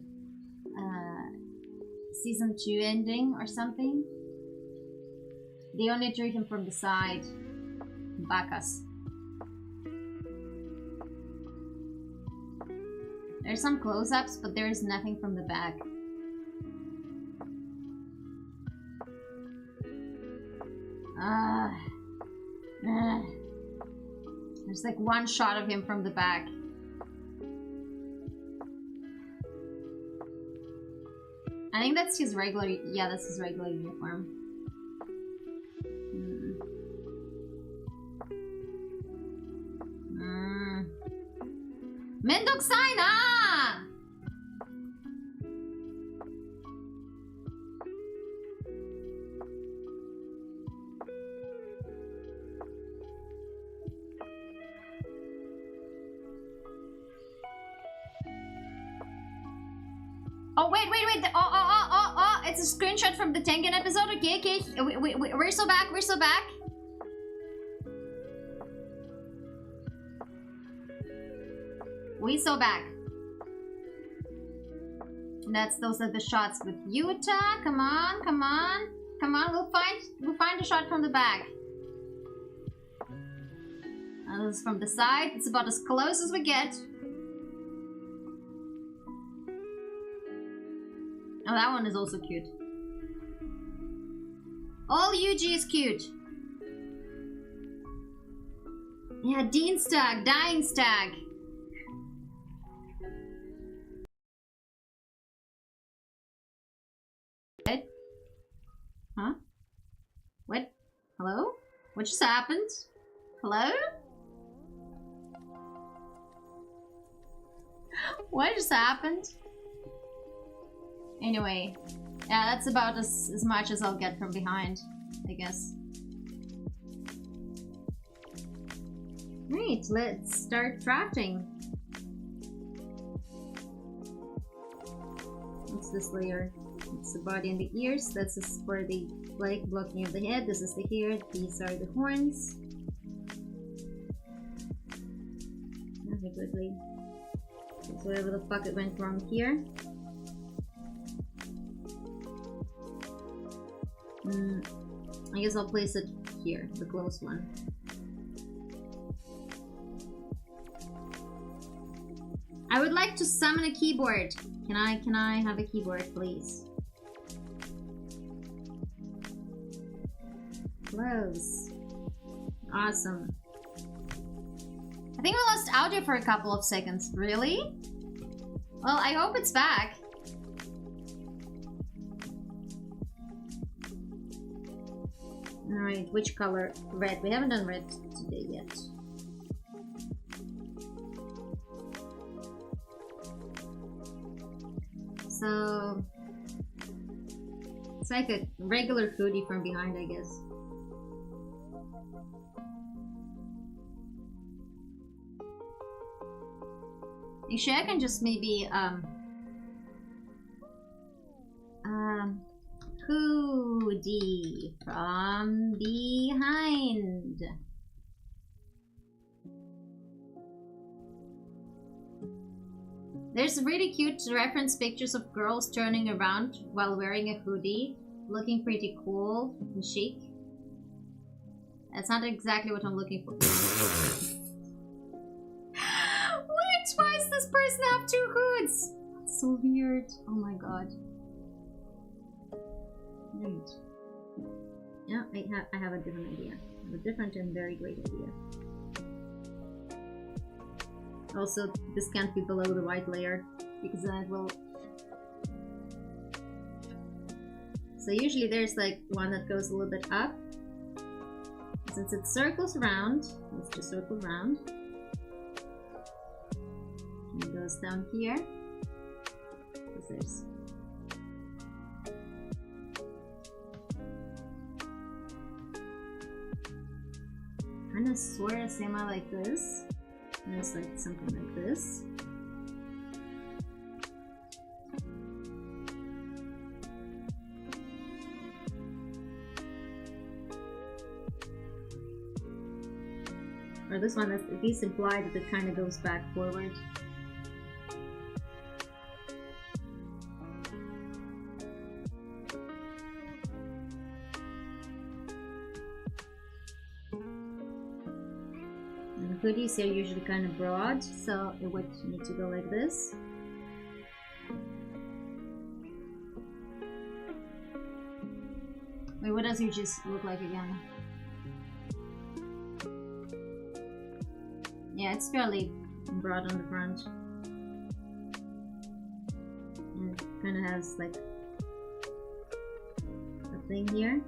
Season 2 ending or something. They only drew him from the side. Bacchus. There's some close-ups, but there is nothing from the back. There's like one shot of him from the back. I think that's his regular, yeah, that's his regular uniform. Mendokusai na! Oh, wait. Oh, it's a screenshot from the Tengen episode. Okay. We're so back. We so back. Those are the shots with Yuta. Come on. We'll find a shot from the back. And this is from the side. It's about as close as we get. Oh, that one is also cute. All UG is cute. Yeah, Dean Stag, Dying Stag. What? Huh? What? Hello? What just happened? Hello? What just happened? Anyway, yeah, that's about as much as I'll get from behind, I guess. Right, let's start drafting. What's this layer? It's the body and the ears. This is for the like blocking of the head. This is the hair. These are the horns. Okay, quickly. So whatever the fuck it went wrong here. I guess I'll place it here, the close one. I would like to summon a keyboard. Can I have a keyboard, please? Close. Awesome. I think we lost audio for a couple of seconds. Really? Well, I hope it's back. Alright, which color? Red. We haven't done red today yet. So it's like a regular hoodie from behind, I guess. Actually, I can just maybe hoodie from behind. There's really cute reference pictures of girls turning around while wearing a hoodie, looking pretty cool and chic. That's not exactly what I'm looking for. What? Why does this person have two hoods? That's so weird. Oh my god. Right. Yeah, I have a different idea. I have a different and very great idea. Also, this can't be below the white layer because then it will... So usually there's like one that goes a little bit up. Since it circles around, let's just circle around. And it goes down here. Because there's... kind of sort of semi like this. And it's like something like this. Or this one, at least implied that it kind of goes back forward. Hoodies are usually kind of broad, so it would need to go like this. Wait, what does it just look like again? Yeah, it's fairly broad on the front. And it kind of has like a thing here.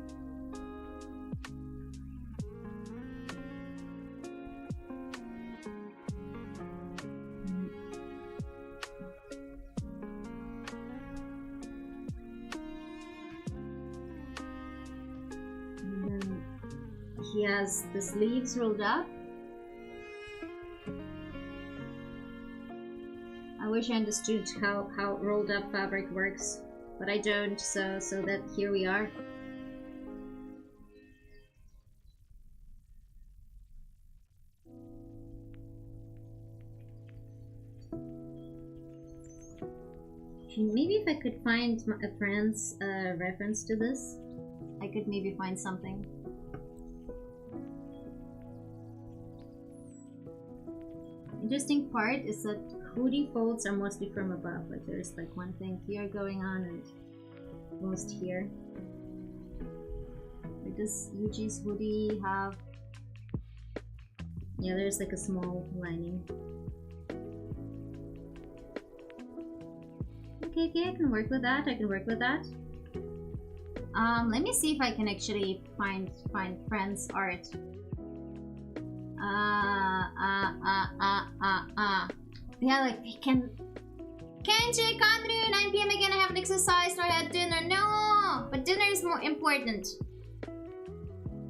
He has the sleeves rolled up. I wish I understood how rolled up fabric works, but I don't, so that here we are. Maybe if I could find a friend's reference to this, I could maybe find something. Interesting part is that hoodie folds are mostly from above. Like there's like one thing here going on and most here. Like does Yuji's hoodie have... Yeah, there's like a small lining. Okay, I can work with that. Let me see if I can actually find friends' art. Yeah, like they can. Kenji, Kanryu, 9 PM again. I haven't exercised nor had dinner. No, but dinner is more important.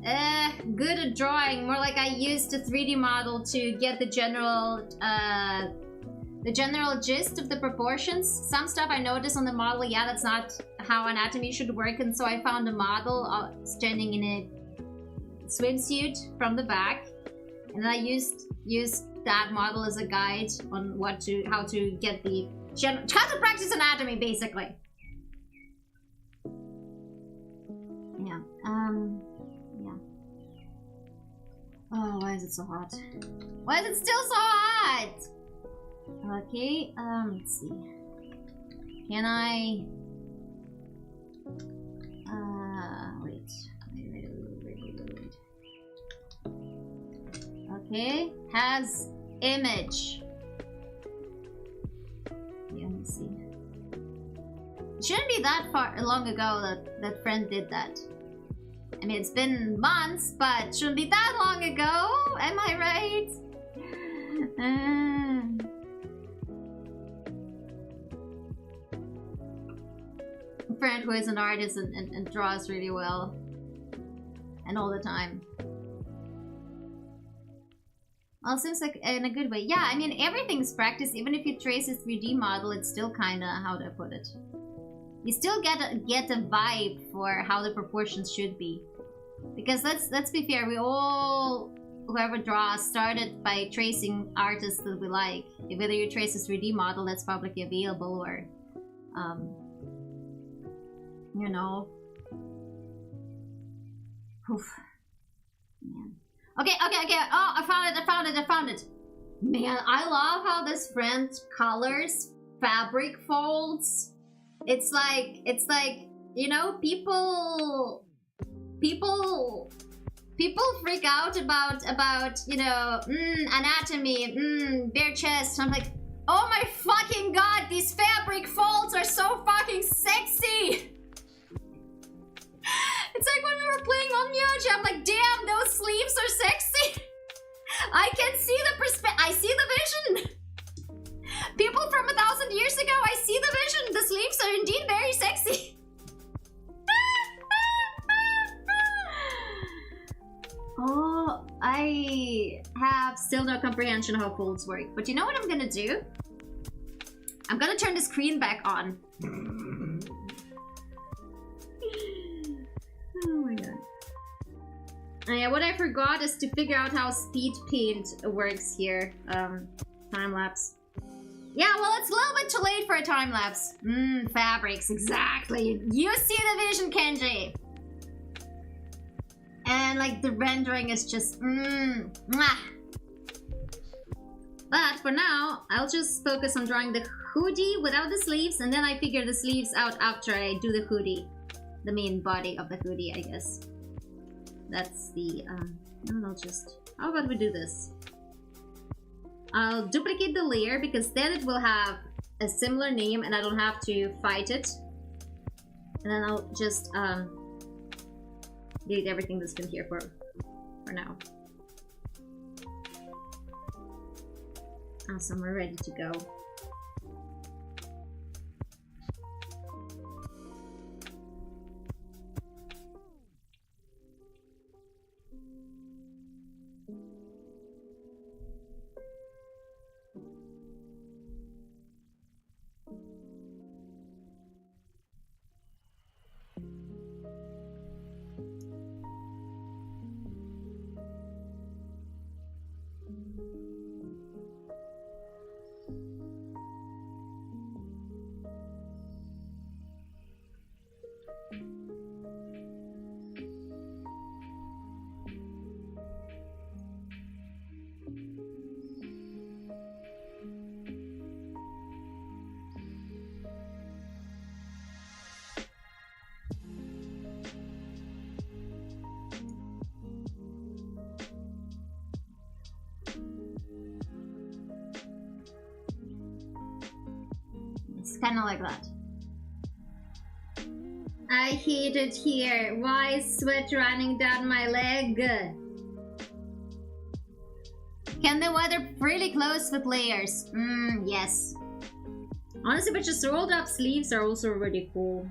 good at drawing. More like I used a 3D model to get the general gist of the proportions. Some stuff I noticed on the model, yeah, that's not how anatomy should work, and so I found a model standing in a swimsuit from the back, and I used that model as a guide on how to get the how to practice anatomy, basically. Yeah. Yeah. Oh, why is it so hot? Why is it still so hot? Okay, let's see. Can I... wait. Okay, has image. Yeah, let me see. It shouldn't be that long ago that friend did that. I mean, it's been months, but it shouldn't be that long ago. Am I right? A friend who is an artist and draws really well. And all the time. Well, it seems like in a good way. Yeah, I mean, everything's practice. Even if you trace a 3D model, it's still kind of, how do I put it? You still get a vibe for how the proportions should be. Because let's be fair, we all, whoever draws, started by tracing artists that we like. If whether you trace a 3D model that's publicly available or, you know. Oof. Man. Okay. Oh, I found it. Man, I love how this friend colors fabric folds. It's like, you know, people freak out about, you know, anatomy, bare chest. I'm like, oh my fucking god, these fabric folds are so fucking sexy. It's like when we were playing on Myoji, I'm like, damn, those sleeves are sexy. I can see the I see the vision. People from 1,000 years ago, I see the vision. The sleeves are indeed very sexy. Oh, I have still no comprehension how folds work. But you know what I'm gonna do? I'm gonna turn the screen back on. Oh my god. Yeah, what I forgot is to figure out how speed paint works here. Time lapse. Yeah, well, it's a little bit too late for a time lapse. Fabrics, exactly. You see the vision, Kenji. And like the rendering is just mwah. But for now, I'll just focus on drawing the hoodie without the sleeves, and then I figure the sleeves out after I do the hoodie. The main body of the hoodie, I guess. That's the, and I'll just, how about we do this? I'll duplicate the layer because then it will have a similar name and I don't have to fight it. And then I'll just, delete everything that's been here for now. Awesome, we're ready to go. Kind of like that. I hate it here. Why is sweat running down my leg? Can the weather really close with layers? Yes. Honestly, but just rolled up sleeves are also really cool.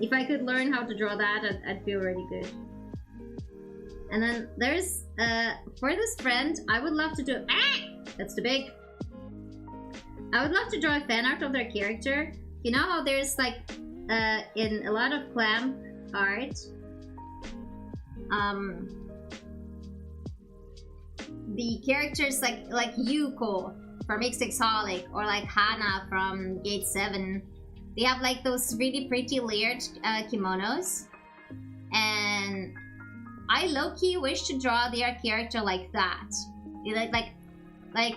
If I could learn how to draw that, I'd feel really good. And then there's, for this friend, I would love to do, that's too big. I would love to draw a fan art of their character. You know how there's like, in a lot of clamp art, the characters like Yuko from Xxholic or like Hana from Gate 7, they have like those really pretty layered kimonos, and I low-key wish to draw their character like that, like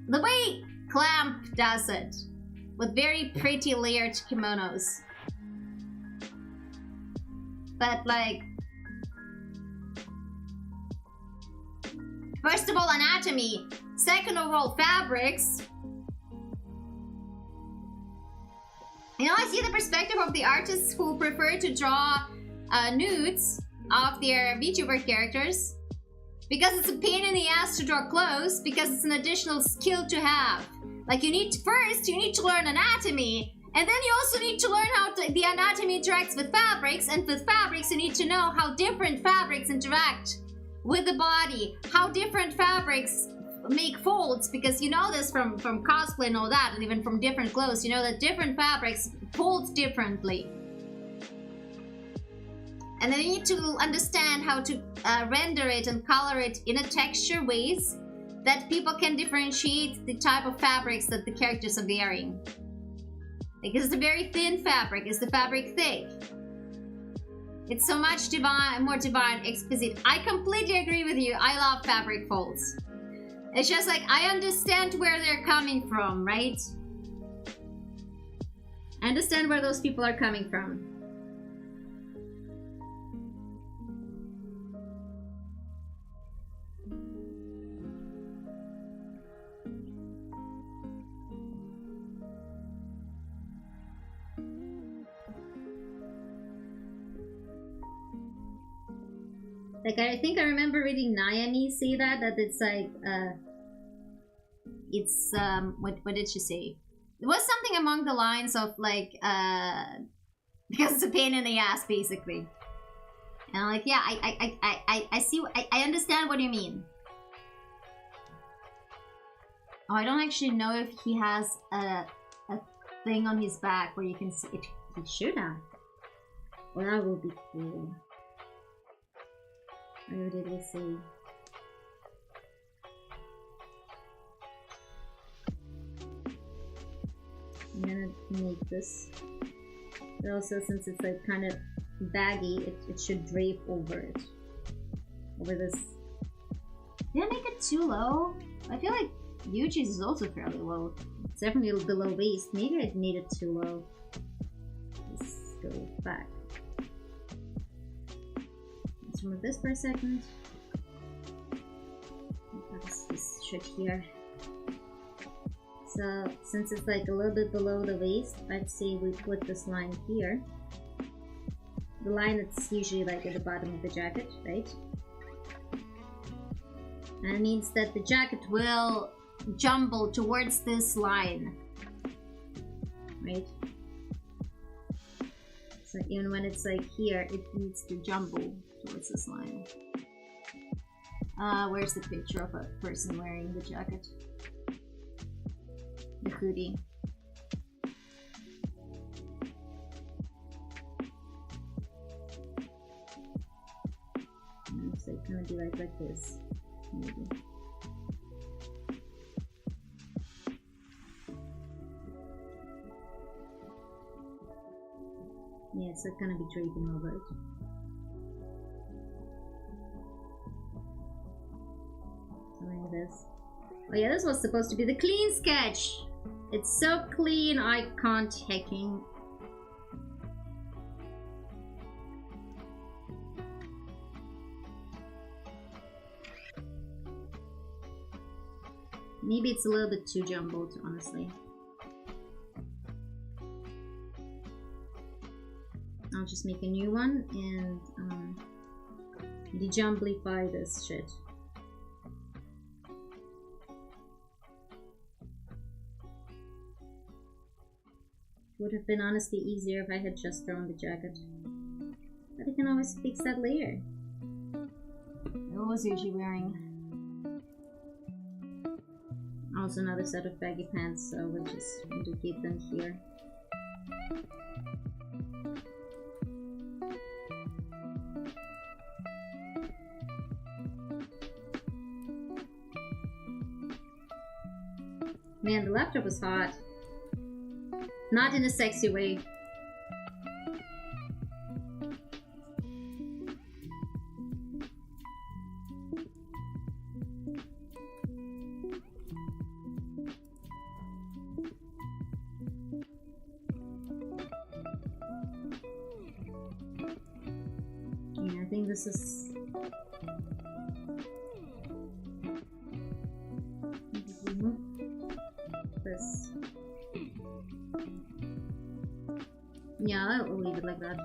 the way Clamp does it, with very pretty layered kimonos. But like, first of all, anatomy. Second of all, fabrics. You know, I see the perspective of the artists who prefer to draw nudes of their Vtuber characters, because it's a pain in the ass to draw clothes, because it's an additional skill to have. Like, you need to learn anatomy, and then you also need to learn how the anatomy interacts with fabrics, and with fabrics you need to know how different fabrics interact with the body, how different fabrics make folds, because you know this from cosplay and all that, and even from different clothes, you know that different fabrics fold differently. And then you need to understand how to render it and color it in a texture ways that people can differentiate the type of fabrics that the characters are wearing. Like, is it a very thin fabric? Is the fabric thick? It's so much more divine, exquisite. I completely agree with you. I love fabric folds. It's just like, I understand where they're coming from, right? I understand where those people are coming from. Like, I think I remember reading Naomi say that it's like, what did she say? It was something along the lines of like, because it's a pain in the ass, basically. And I'm like, yeah, I see, I understand what you mean. Oh, I don't actually know if he has a thing on his back where you can see it. He should have. Well, that would be cool. Where did we see? I'm gonna make this. But also, since it's like kind of baggy, it should drape over it. Over this. Did I make it too low? I feel like Yuji's is also fairly low. It's definitely below waist. Maybe I made it too low. Let's go back. Let's remove this for a second. That's this shit here. So, since it's like a little bit below the waist, I'd say we put this line here. The line that's usually like at the bottom of the jacket, right? And it means that the jacket will jumble towards this line, right? So even when it's like here, it needs to jumble towards this line. Where's the picture of a person wearing the jacket? The hoodie. And it's like gonna be like this, maybe. Yeah, it's like gonna be draping over it. Something like this. Oh yeah, this was supposed to be the clean sketch. It's so clean, I can't hacking. Maybe it's a little bit too jumbled, honestly. I'll just make a new one and dejumblify this shit. Would have been honestly easier if I had just drawn the jacket. But I can always fix that later. What was usually wearing? Also another set of baggy pants, so we'll just indicate them here. Man, the laptop was hot. Not in a sexy way. Yeah, I think this is... This. Yeah, I'll leave it like that.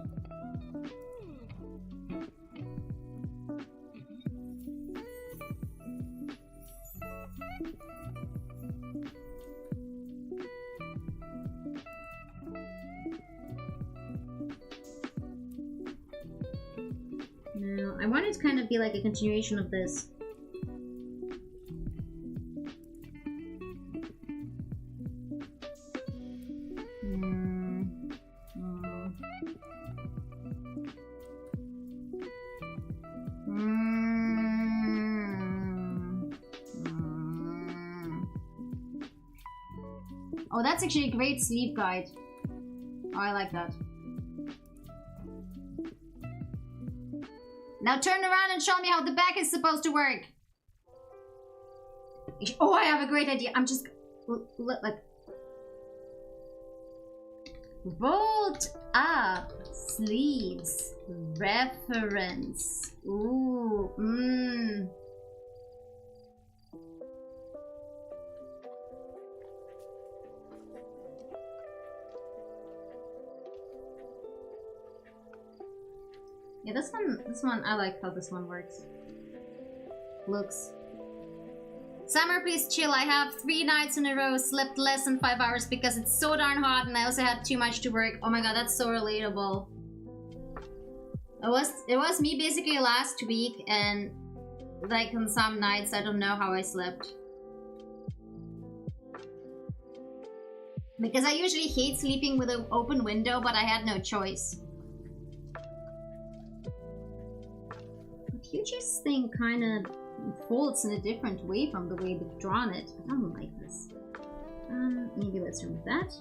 No, I want it to kind of be like a continuation of this. Oh, that's actually a great sleeve guide. Oh, I like that. Now turn around and show me how the back is supposed to work. Oh, I have a great idea. I'm just... like... Rolled up sleeves. Reference. Ooh, Yeah, this one, I like how this one works. Looks. Summer, please chill. I have 3 nights in a row slept less than 5 hours because it's so darn hot and I also had too much to work. Oh my god, that's so relatable. It was me basically last week, and like on some nights I don't know how I slept. Because I usually hate sleeping with an open window, but I had no choice. Future's thing kind of folds in a different way from the way we've drawn it. I don't like this. Maybe let's remove that.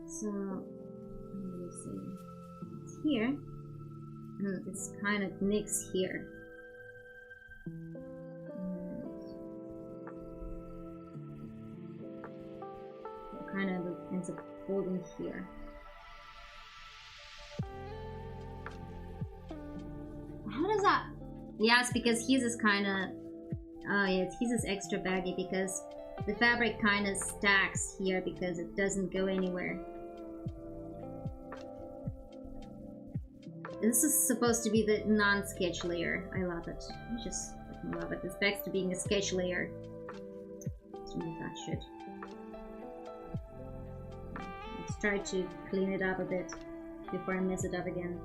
So, let me see. It's here. And it's kind of nicks here. It kind of ends up folding here. How does that? Yeah, it's because his is kind of... Oh yeah, his is extra baggy because the fabric kind of stacks here because it doesn't go anywhere. This is supposed to be the non-sketch layer. I love it. I just love it. It's back to being a sketch layer. Let's remove that shit. Let's try to clean it up a bit before I mess it up again.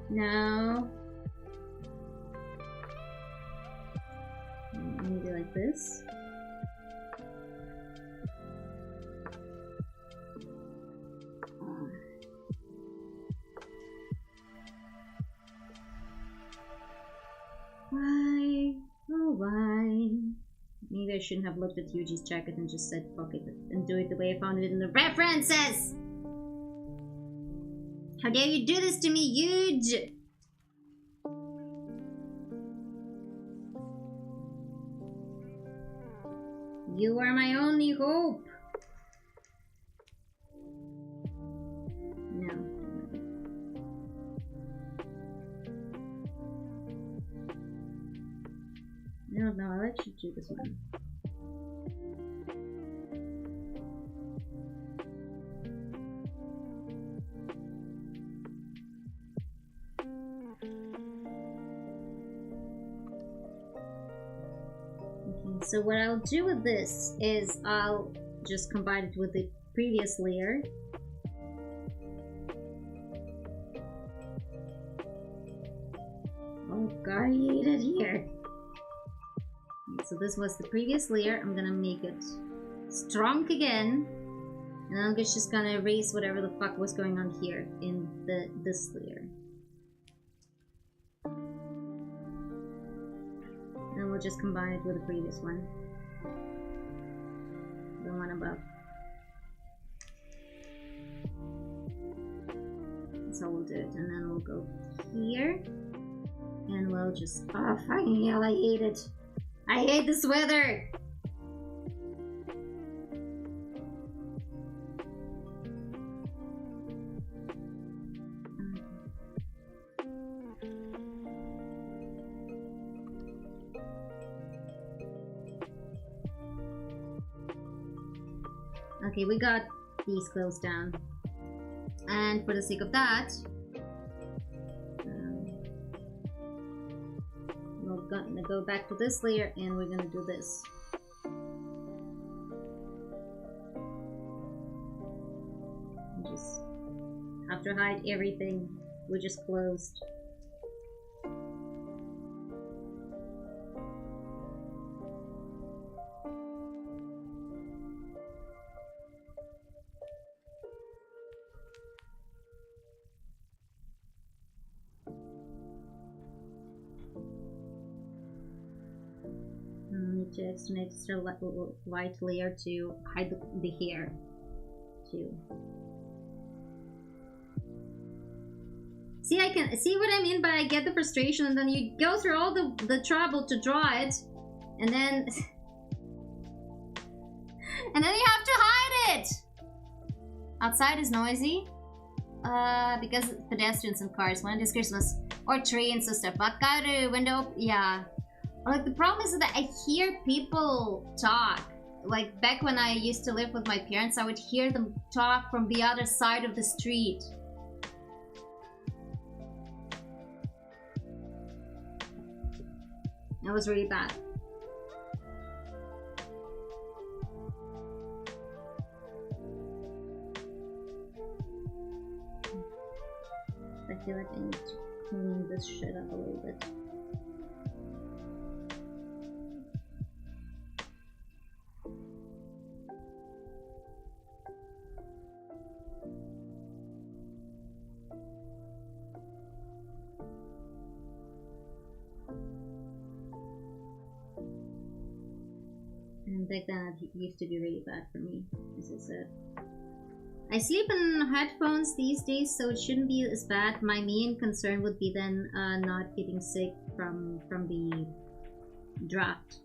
Now, maybe like this. Why? Oh, why? Maybe I shouldn't have looked at Yuji's jacket and just said fuck it and do it the way I found it in the references! How dare you do this to me, Yuji? You are my only hope. No. No, I'll let you do this one. So what I'll do with this is I'll just combine it with the previous layer. Oh god, I hate it here. So this was the previous layer. I'm gonna make it strong again. And I'm just gonna erase whatever the fuck was going on here in this layer. And we'll just combine it with the previous one. The one above. That's how we'll do it. And then we'll go here. And we'll just... Oh, fucking hell, I hate it. I hate this weather! Okay, we got these closed down. And for the sake of that, we're gonna go back to this layer and we're gonna do this. We just have to hide everything we just closed. To an extra white layer to hide the hair too. See, I can see what I mean by I get the frustration, and then you go through all the trouble to draw it, and then and then you have to hide it. Outside is noisy because pedestrians and cars. When it is Christmas or trains and stuff. Bakaru window, yeah. Like, the problem is that I hear people talk. Like, back when I used to live with my parents, I would hear them talk from the other side of the street. That was really bad. I feel like I need to clean this shit up a little bit. Back then it used to be really bad for me, as I said. I sleep in headphones these days, so it shouldn't be as bad. My main concern would be then not getting sick from the draft.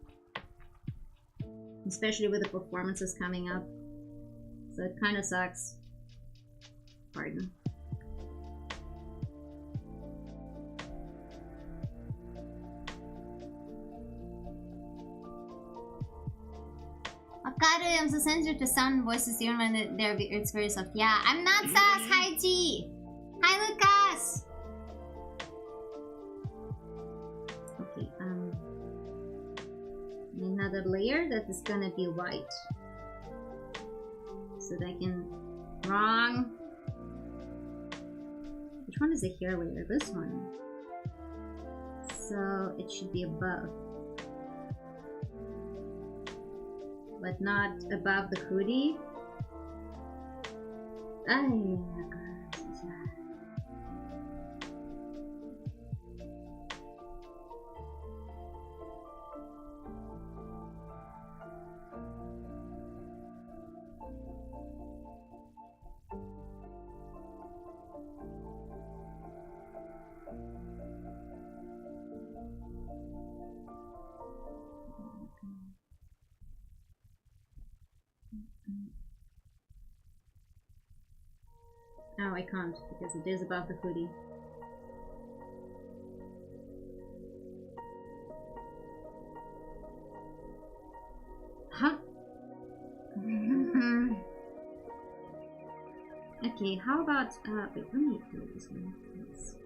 Especially with the performances coming up. So it kind of sucks. Pardon. God, I'm so sensitive to sound and voices even when it's very soft. Yeah, I'm not Sass. Hi, G. Hi, Lucas. Okay, another layer that is gonna be white. So that I can... Wrong. Which one is the hair layer? This one. So it should be above. But not above the hoodie. Oh my god. No, I can't, because it is above the hoodie. Huh? Okay, how about, wait, let me do this one, please.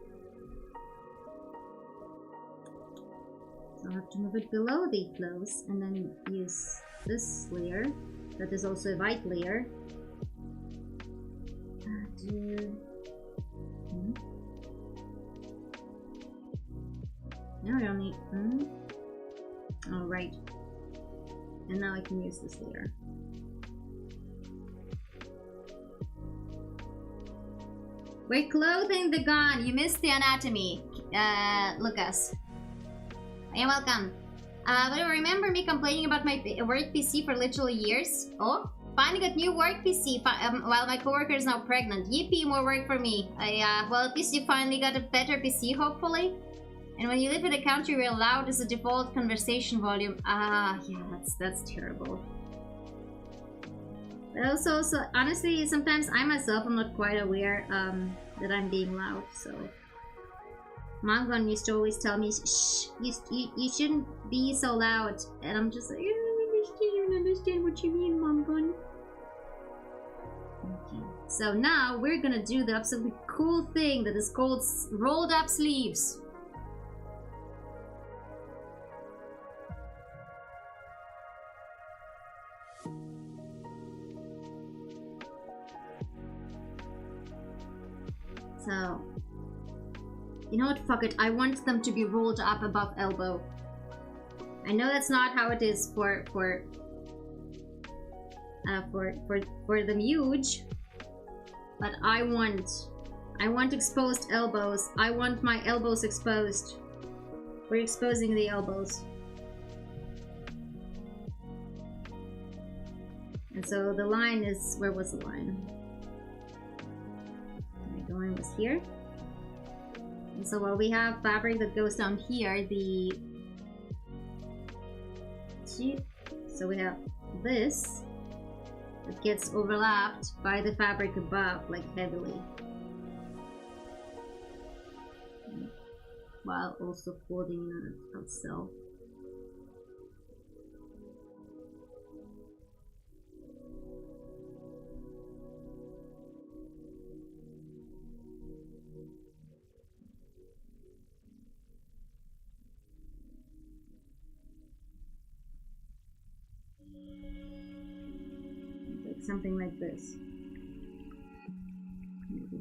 So I'll have to move it below the clothes, and then use this layer, that is also a white layer. Now I don't need. Oh, right. And now I can use this later. We're clothing the gun. You missed the anatomy, Lucas. You're welcome. But remember me complaining about my work PC for literally years? Oh, finally got new work PC while my coworker is now pregnant. Yippee, more work for me. Well, at least you finally got a better PC, hopefully. And when you live in a country where loud is the default conversation volume, yeah, that's terrible. But also, honestly, sometimes I myself am not quite aware that I'm being loud, so. Mangon used to always tell me, shh, you shouldn't be so loud. And I'm just like, I don't understand what you mean, Mangon. Okay, so now we're gonna do the absolutely cool thing that is called rolled up sleeves. So, you know what, fuck it, I want them to be rolled up above elbow. I know that's not how it is for them huge, but I want exposed elbows. I want my elbows exposed. We're exposing the elbows. And so the line is, where was the line? The line was here. And so while we have fabric that goes down here, so we have this that gets overlapped by the fabric above, like heavily, while also folding it itself. Something like this. Maybe.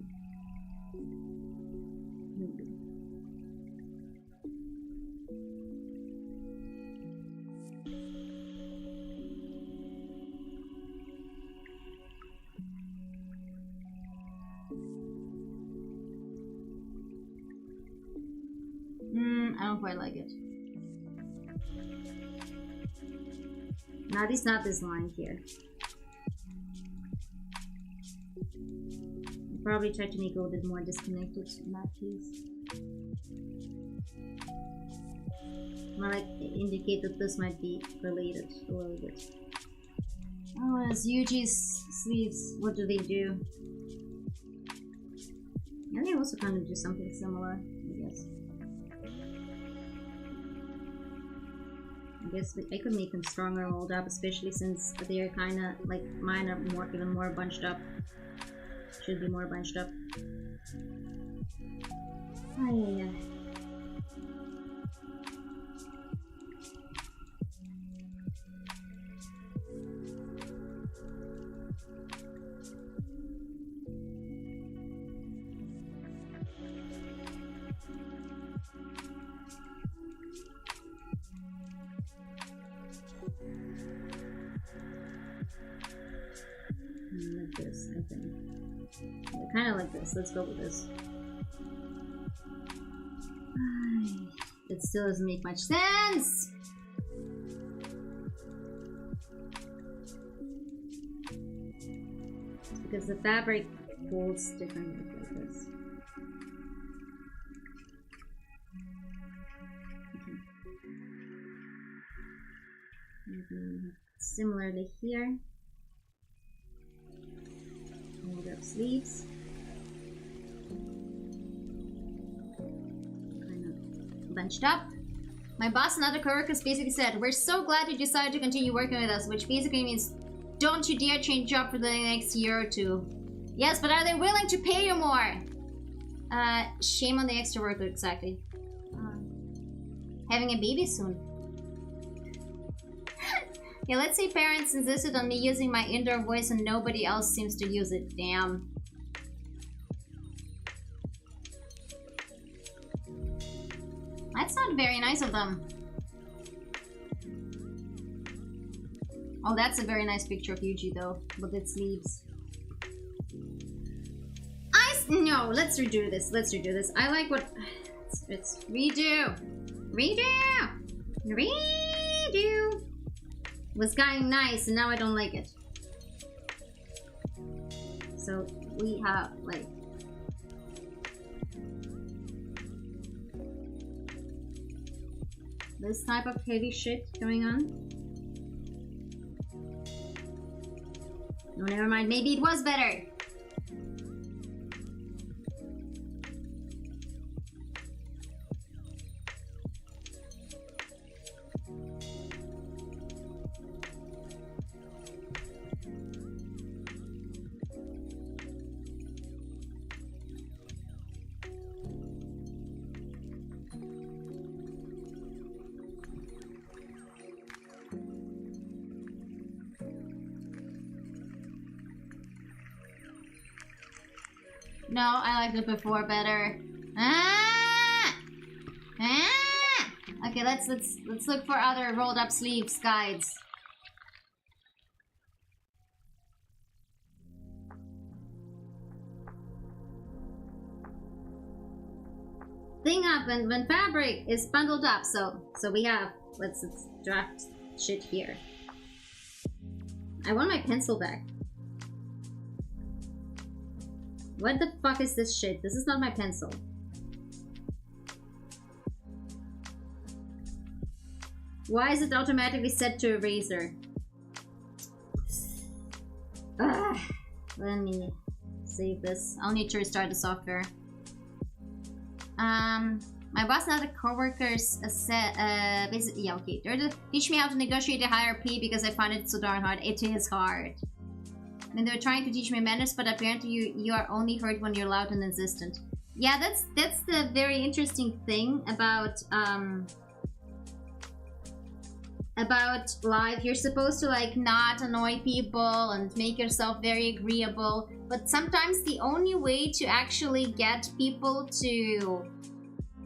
I don't quite like it. Now, it's not this line here. Probably try to make it a little bit more disconnected in that piece. More like indicate that this might be related a little bit. Oh, as Yuji's sleeves, what do they do? Yeah, they also kind of do something similar, I guess. I guess I could make them stronger rolled up, especially since they're kind of like mine are even more bunched up. Should be more bunched up. Oh, yeah. Like this, I think. Yeah, kind of like this. Let's go with this. It still doesn't make much sense. It's because the fabric folds differently like this. Okay. Similarly here. Hold up sleeves. Kind of bunched up. My boss and other coworkers basically said, "We're so glad you decided to continue working with us," which basically means, "Don't you dare change job for the next year or two." Yes, but are they willing to pay you more? Shame on the extra work, exactly. Having a baby soon. Yeah, let's say parents insisted on me using my indoor voice and nobody else seems to use it. Damn. That's not very nice of them. Oh, that's a very nice picture of Yuji though, with its sleeves. No, let's redo this. Let's redo this. I like what... Let's redo. Redo! Redo! It was kind of nice, and now I don't like it. So, we have, like... this type of heavy shit going on. No, never mind. Maybe it was better. No, I liked it before better. Ah! Ah! Okay, let's look for other rolled up sleeves guides. Thing happened when fabric is bundled up, so we have let's draft shit here. I want my pencil back. What the fuck is this shit? This is not my pencil. Why is it automatically set to eraser? Ugh. Let me save this. I'll need to restart the software. My boss and other coworkers basically, yeah, okay. They're to teach me how to negotiate a higher pay because I find it so darn hard. It is hard. And they're trying to teach me manners, but apparently you are only heard when you're loud and insistent. Yeah, that's the very interesting thing about life. You're supposed to like not annoy people and make yourself very agreeable, but sometimes the only way to actually get people to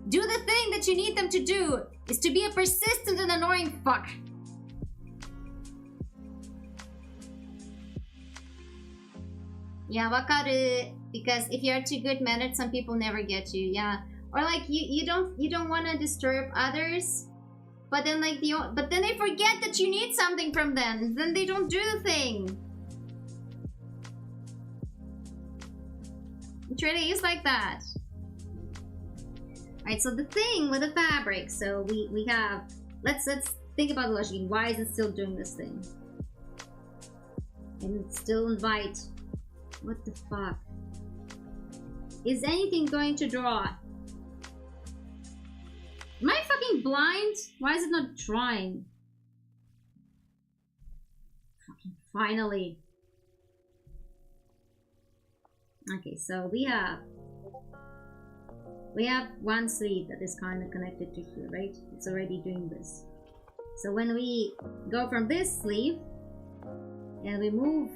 do the thing that you need them to do is to be a persistent and annoying fuck. Yeah, wakaru. Because if you're too good mannered, some people never get you. Yeah, or like you don't want to disturb others, but then like but then they forget that you need something from them. Then they don't do the thing. It really is like that. Alright, so the thing with the fabric. So we have let's think about the logic. Why is it still doing this thing? And it's still invite. What the fuck? Is anything going to draw? Am I fucking blind? Why is it not drawing? Fucking finally. Okay, so we have one sleeve that is kind of connected to here, right? It's already doing this. So when we go from this sleeve and we move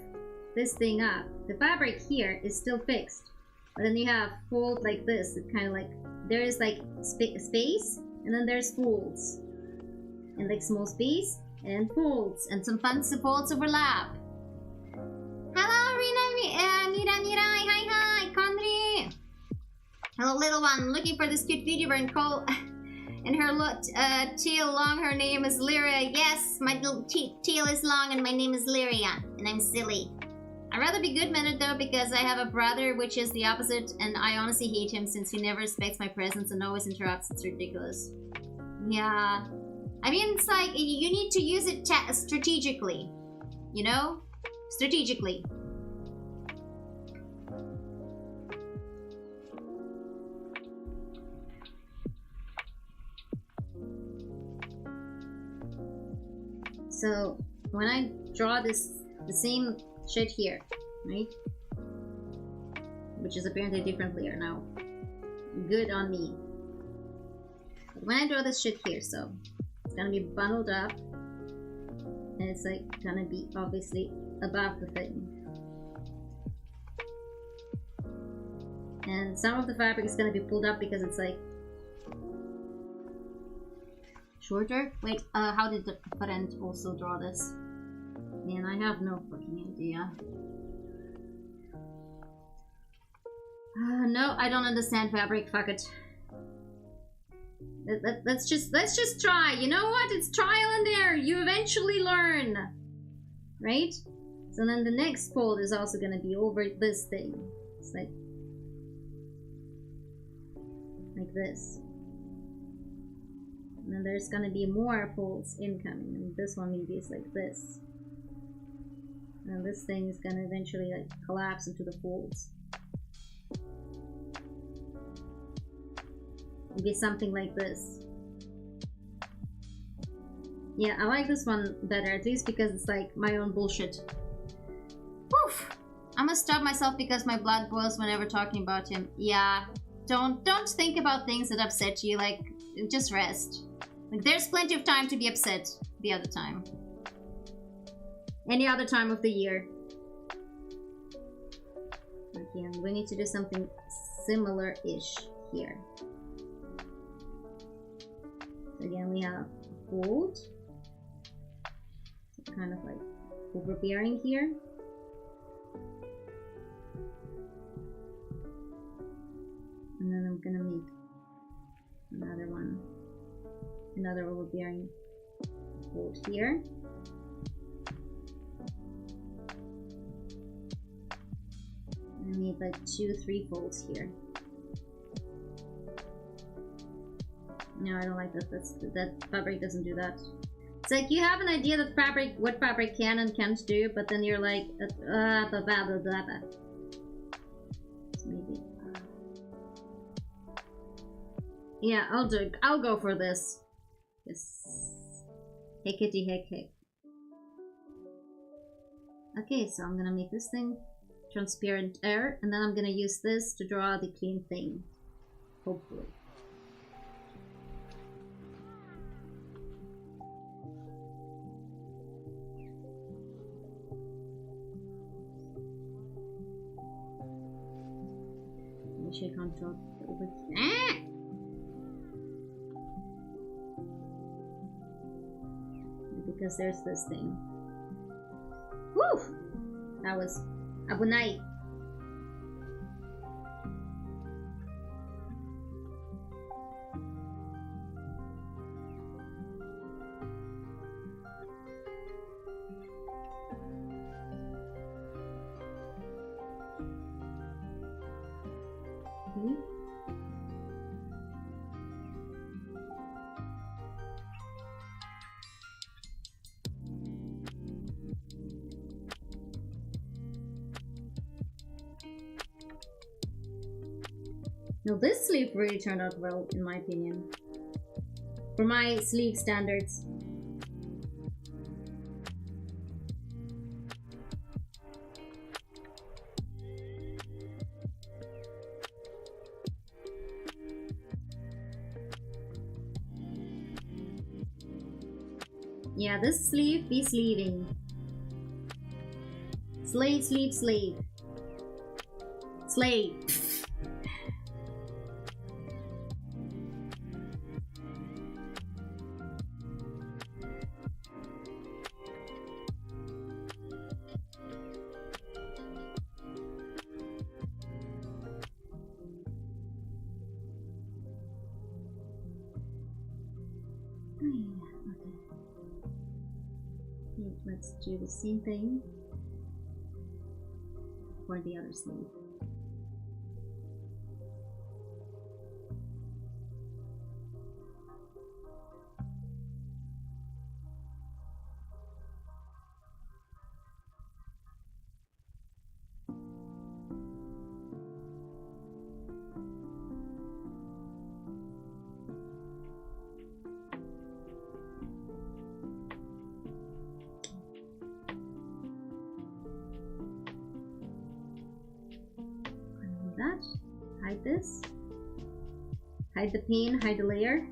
this thing up, the fabric here is still fixed, but then you have fold like this. It kind of like there is like space, and then there's folds, and like small space and folds, and some fancy folds overlap. Hello, Mira, hi, Conry. Hello, little one. Looking for this cute Vtuber and call. And her tail long, her name is Lyria. Yes, my little tail is long and my name is Lyria, and I'm silly. I'd rather be good-mannered though, because I have a brother which is the opposite, and I honestly hate him since he never respects my presence and always interrupts. It's ridiculous. Yeah. I mean, it's like, you need to use it strategically. You know? Strategically. So, when I draw the same shit here, right? Which is apparently a different layer now. Good on me. But when I draw this shit here, so it's gonna be bundled up, and it's like gonna be obviously above the thing. And some of the fabric is gonna be pulled up because it's like Shorter? Wait, how did the parent also draw this? Man, I have no fucking idea. No, I don't understand fabric. Fuck it. Let's just try. You know what? It's trial and error. You eventually learn, right? So then the next fold is also gonna be over this thing. It's like this. And then there's gonna be more folds incoming, and this one maybe is like this. And this thing is gonna eventually like collapse into the folds. Maybe something like this. Yeah, I like this one better, at least because it's like my own bullshit. Woof! I'm gonna stop myself because my blood boils whenever talking about him. Yeah, don't think about things that upset you. Like, just rest. Like, there's plenty of time to be upset the other time. Any other time of the year. Okay, and we need to do something similar-ish here. So again, we have fold. So kind of like overbearing here. And then I'm gonna make another one. Another overbearing fold here. I need like 2-3 folds here. No, I don't like that. That fabric doesn't do that. It's like you have an idea that what fabric can and can't do, but then you're like, blah, blah, blah, blah, blah. So maybe. Yeah, I'll go for this. Yes. Hey kitty, hey kick. Okay, so I'm gonna make this thing transparent air, and then I'm gonna use this to draw the clean thing. Hopefully. I can't draw over here. Because there's this thing. Woo! That was abunai. No, this sleeve really turned out well, in my opinion. For my sleeve standards. Yeah, this sleeve be sleeving. Slave, sleeve, slave. Slave. Let's do the same thing for the other sleeve. That, hide this, hide the pin, hide the layer.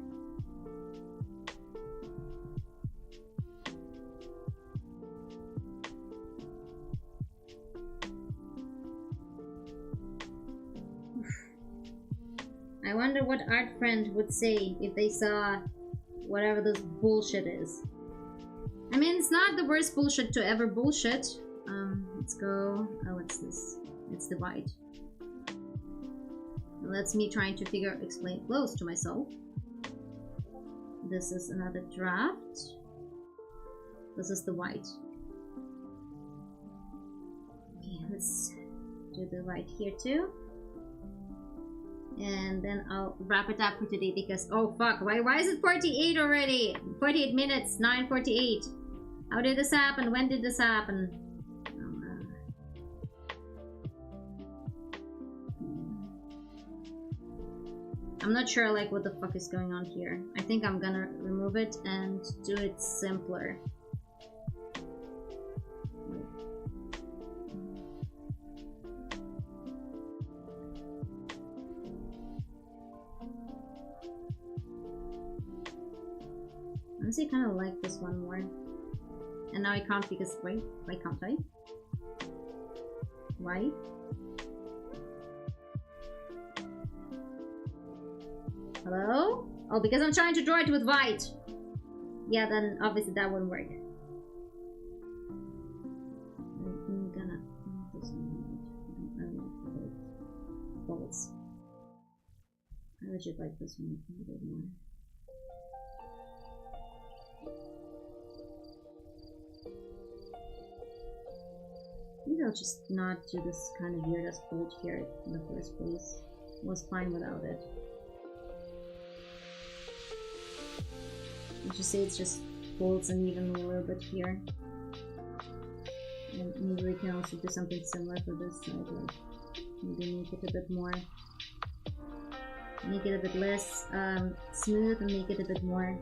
I wonder what art friend would say if they saw whatever this bullshit is. I mean, it's not the worst bullshit to ever bullshit. Let's go. Oh, what's this? It's the white. That's me trying to explain close to myself. This is another draft. This is the white. Okay, let's do the white here too. And then I'll wrap it up for today because, oh fuck, why is it 48 already? 48 minutes, 9:48. How did this happen? When did this happen? I'm not sure like what the fuck is going on here. I think I'm gonna remove it and do it simpler. Honestly, I kind of like this one more. And now I can't because, wait, why can't I? Why? Hello? Oh, because I'm trying to draw it with white. Yeah, then obviously that wouldn't work. I'm gonna bolts. I would like this one a bit more. Maybe I'll just not do this kind of weird ass fold here in the first place. Was fine without it. Let's just say it's just folds and even a little bit here. And maybe we can also do something similar for this side, like maybe make it a bit more, make it a bit less smooth and make it a bit more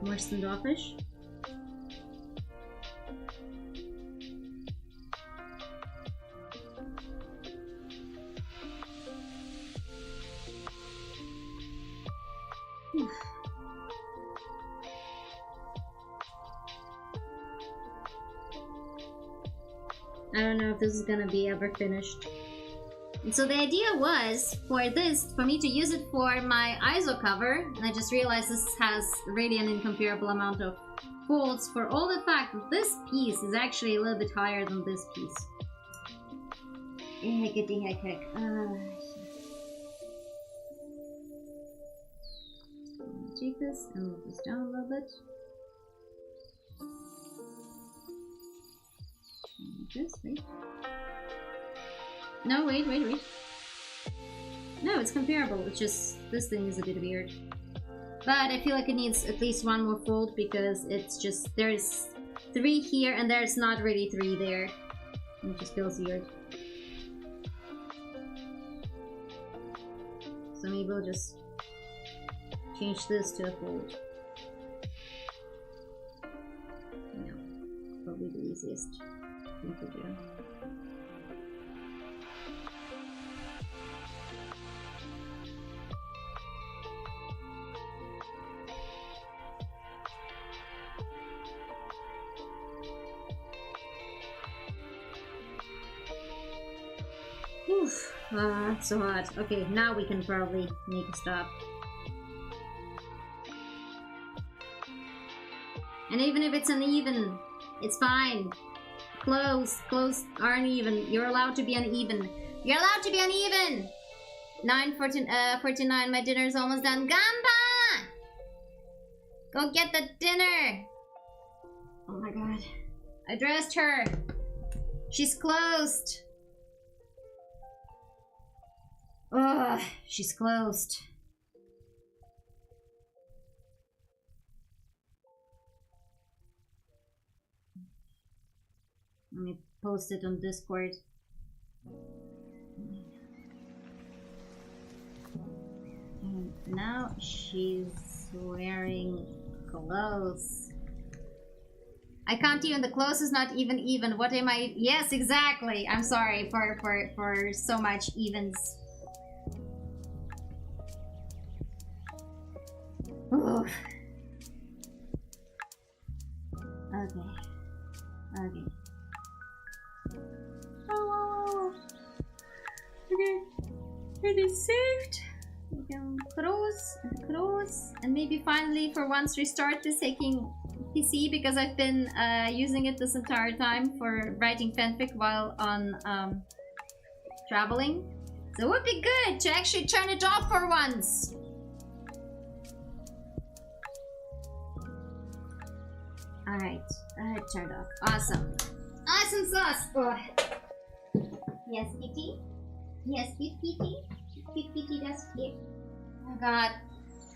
more standoffish. I don't know if this is gonna be ever finished. And so the idea was for this, for me to use it for my ISO cover, and I just realized this has really an incomparable amount of folds for all the fact that this piece is actually a little bit higher than this piece. Hickety heck. Take this and move this down a little bit. This, wait. No, wait. No, it's comparable. It's just this thing is a bit weird. But I feel like it needs at least one more fold because it's just there's 3 here and there's not really 3 there. It just feels weird. So maybe we'll just change this to a fold. No, probably the easiest thing to do. Oof, it's so hot. Okay, now we can probably make a stop. And even if it's uneven, it's fine. Close aren't even. You're allowed to be uneven. You're allowed to be uneven! 9:49, my dinner's almost done. Gamba! Go get the dinner! Oh my god. I dressed her. She's closed. Ugh, she's closed. Let me post it on Discord. And now she's wearing clothes. I can't even, the clothes is not even. What am I? Yes, exactly. I'm sorry for so much evens. Oof. Okay. Oh, okay. It is saved. can close and close, and maybe finally for once restart this taking PC because I've been using it this entire time for writing fanfic while on traveling. So it would be good to actually turn it off for once. Alright, turned off. Awesome. Awesome sauce! Oh. Yes, Kitty? Yes, Kitty? Kitty does it. Oh my god.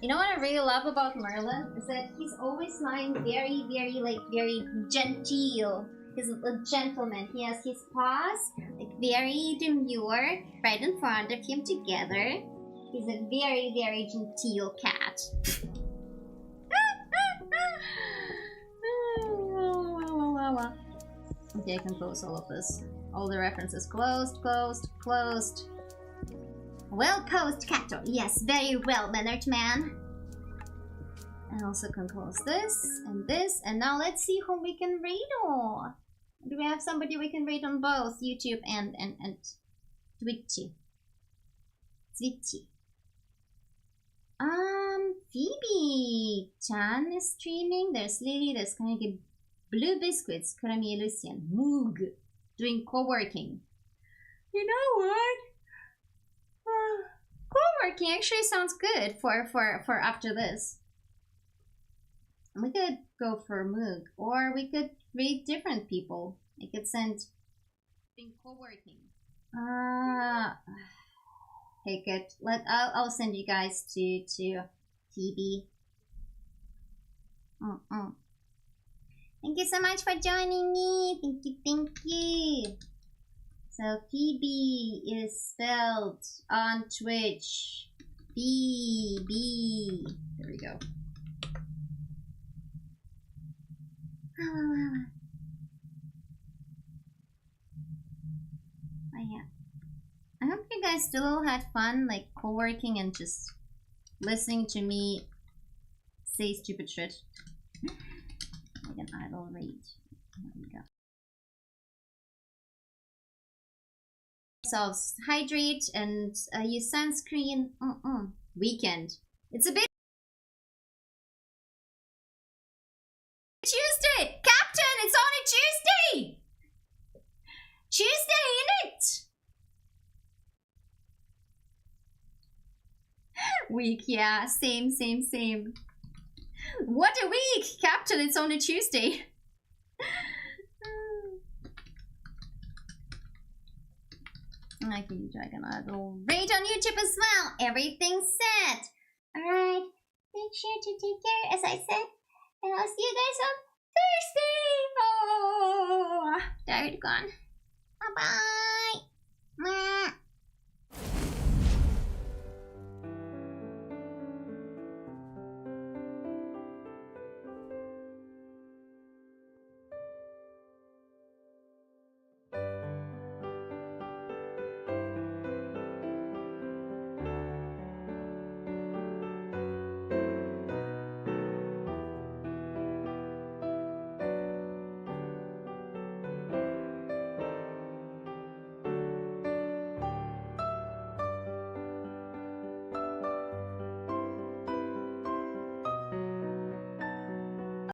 You know what I really love about Merlin? Is that he's always lying very, very genteel. He's a gentleman. He has his paws, like, very demure, right in front of him together. He's a very, very genteel cat. Okay, I can close all of this. All the references closed, closed, closed. Well posed, Cato. Yes, very well, mannered man. And also can close this, and now let's see whom we can read on. Do we have somebody we can read on both YouTube and Twitchy? Twitchy. Phoebe Chan is streaming. There's Lily. There's Carnegie Blue Biscuits. Kurami Lucian. Moog doing co-working. You know what? Co-working actually sounds good for after this. We could go for Moog, or we could read different people. I could send co-working. Okay, good. I'll send you guys to Phoebe. Thank you so much for joining me. Thank you. So Phoebe is spelled on Twitch. B. There we go. Oh yeah. I hope you guys still had fun, like co-working and just listening to me say stupid shit. Like an idle read. There we go. So hydrate and use sunscreen. Weekend. It's a bit Tuesday! Captain, it's on a Tuesday! Tuesday, innit? Week, yeah. Same. What a week! Captain, it's on a Tuesday. I can Dragon Idol rate on YouTube as well. Everything's set. Alright. Make sure to take care, as I said. And I'll see you guys on Thursday. Oh, tired gone. Bye bye.